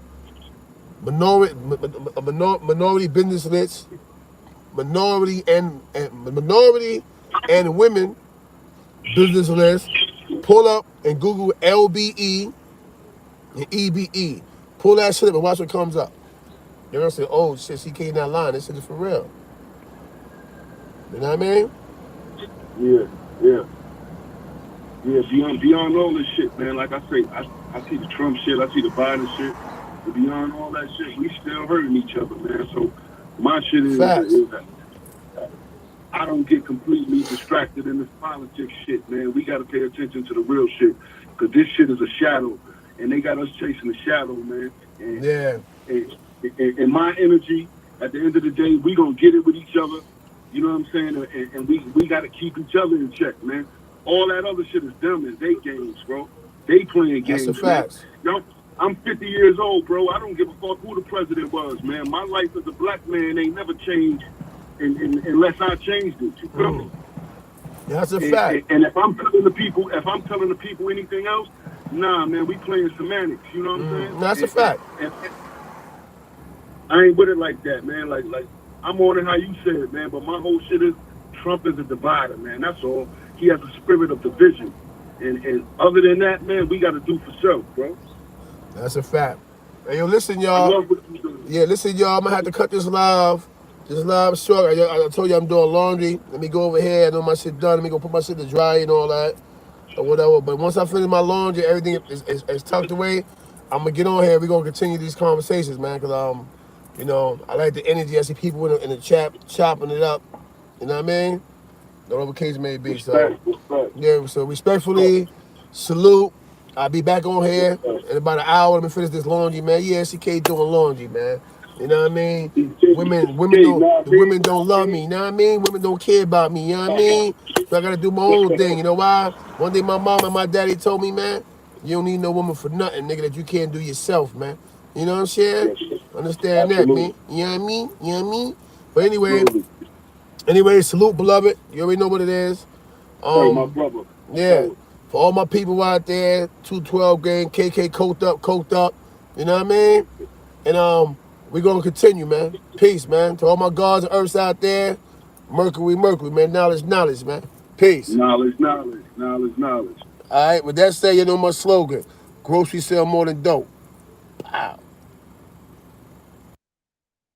Minority business lists, minority and women business lists. Pull up and Google LBE and EBE. Pull that shit up and watch what comes up. You're gonna say, oh shit, CK not lying. This shit is for real. You know what I mean? Yeah. Beyond all this shit, man. Like I say, I see the Trump shit, I see the Biden shit. But beyond all that shit, we still hurting each other, man. So my shit is that I don't get completely distracted in this politics shit, man. We got to pay attention to the real shit, because this shit is a shadow, and they got us chasing the shadow, man. And, yeah. And my energy, at the end of the day, we gonna get it with each other. You know what I'm saying? And we got to keep each other in check, man. All that other shit is dumb as they games, bro. They playing games. That's a fact. Yo, I'm 50 years old, bro. I don't give a fuck who the president was, man. My life as a black man ain't never changed unless I changed it. You feel me? That's a fact. And if I'm telling the people anything else, nah, man, we playing semantics. You know what I'm saying? That's a fact. And I ain't with it like that, man. Like I'm on it how you said, man. But my whole shit is Trump is a divider, man. That's all. He has a spirit of division. And other than that, man, we got to do for self, bro. That's a fact. Hey, yo, listen, y'all. Yeah, listen, y'all. I'm going to have to cut this live short. I told you I'm doing laundry. Let me go over here. I know my shit done. Let me go put my shit to dry and all that or whatever. But once I finish my laundry, everything is tucked away. I'm going to get on here. We're going to continue these conversations, man, because, you know, I like the energy. I see people in the chat chopping it up. You know what I mean? Whatever case may be. So, yeah, so respectfully, salute. I'll be back on here in about an hour. Let me finish this laundry, man. Yeah, CK doing laundry, man. You know what I mean? Women don't love me. You know what I mean? Women don't care about me. You know what I mean? So I gotta do my own thing. You know why? One day my mom and my daddy told me, man, you don't need no woman for nothing, nigga, that you can't do yourself, man. You know what I'm saying? Understand that, man. You know what I mean? You know what I mean? But anyway, salute, beloved. You already know what it is. My brother. Yeah. For all my people out there, 212 gang, KK coked up. You know what I mean? And we're gonna continue, man. Peace, man. To all my gods and earths out there, Mercury, man. Knowledge, man. Peace. Knowledge. All right, with that said, you know my slogan. Groceries sell more than dope. Wow.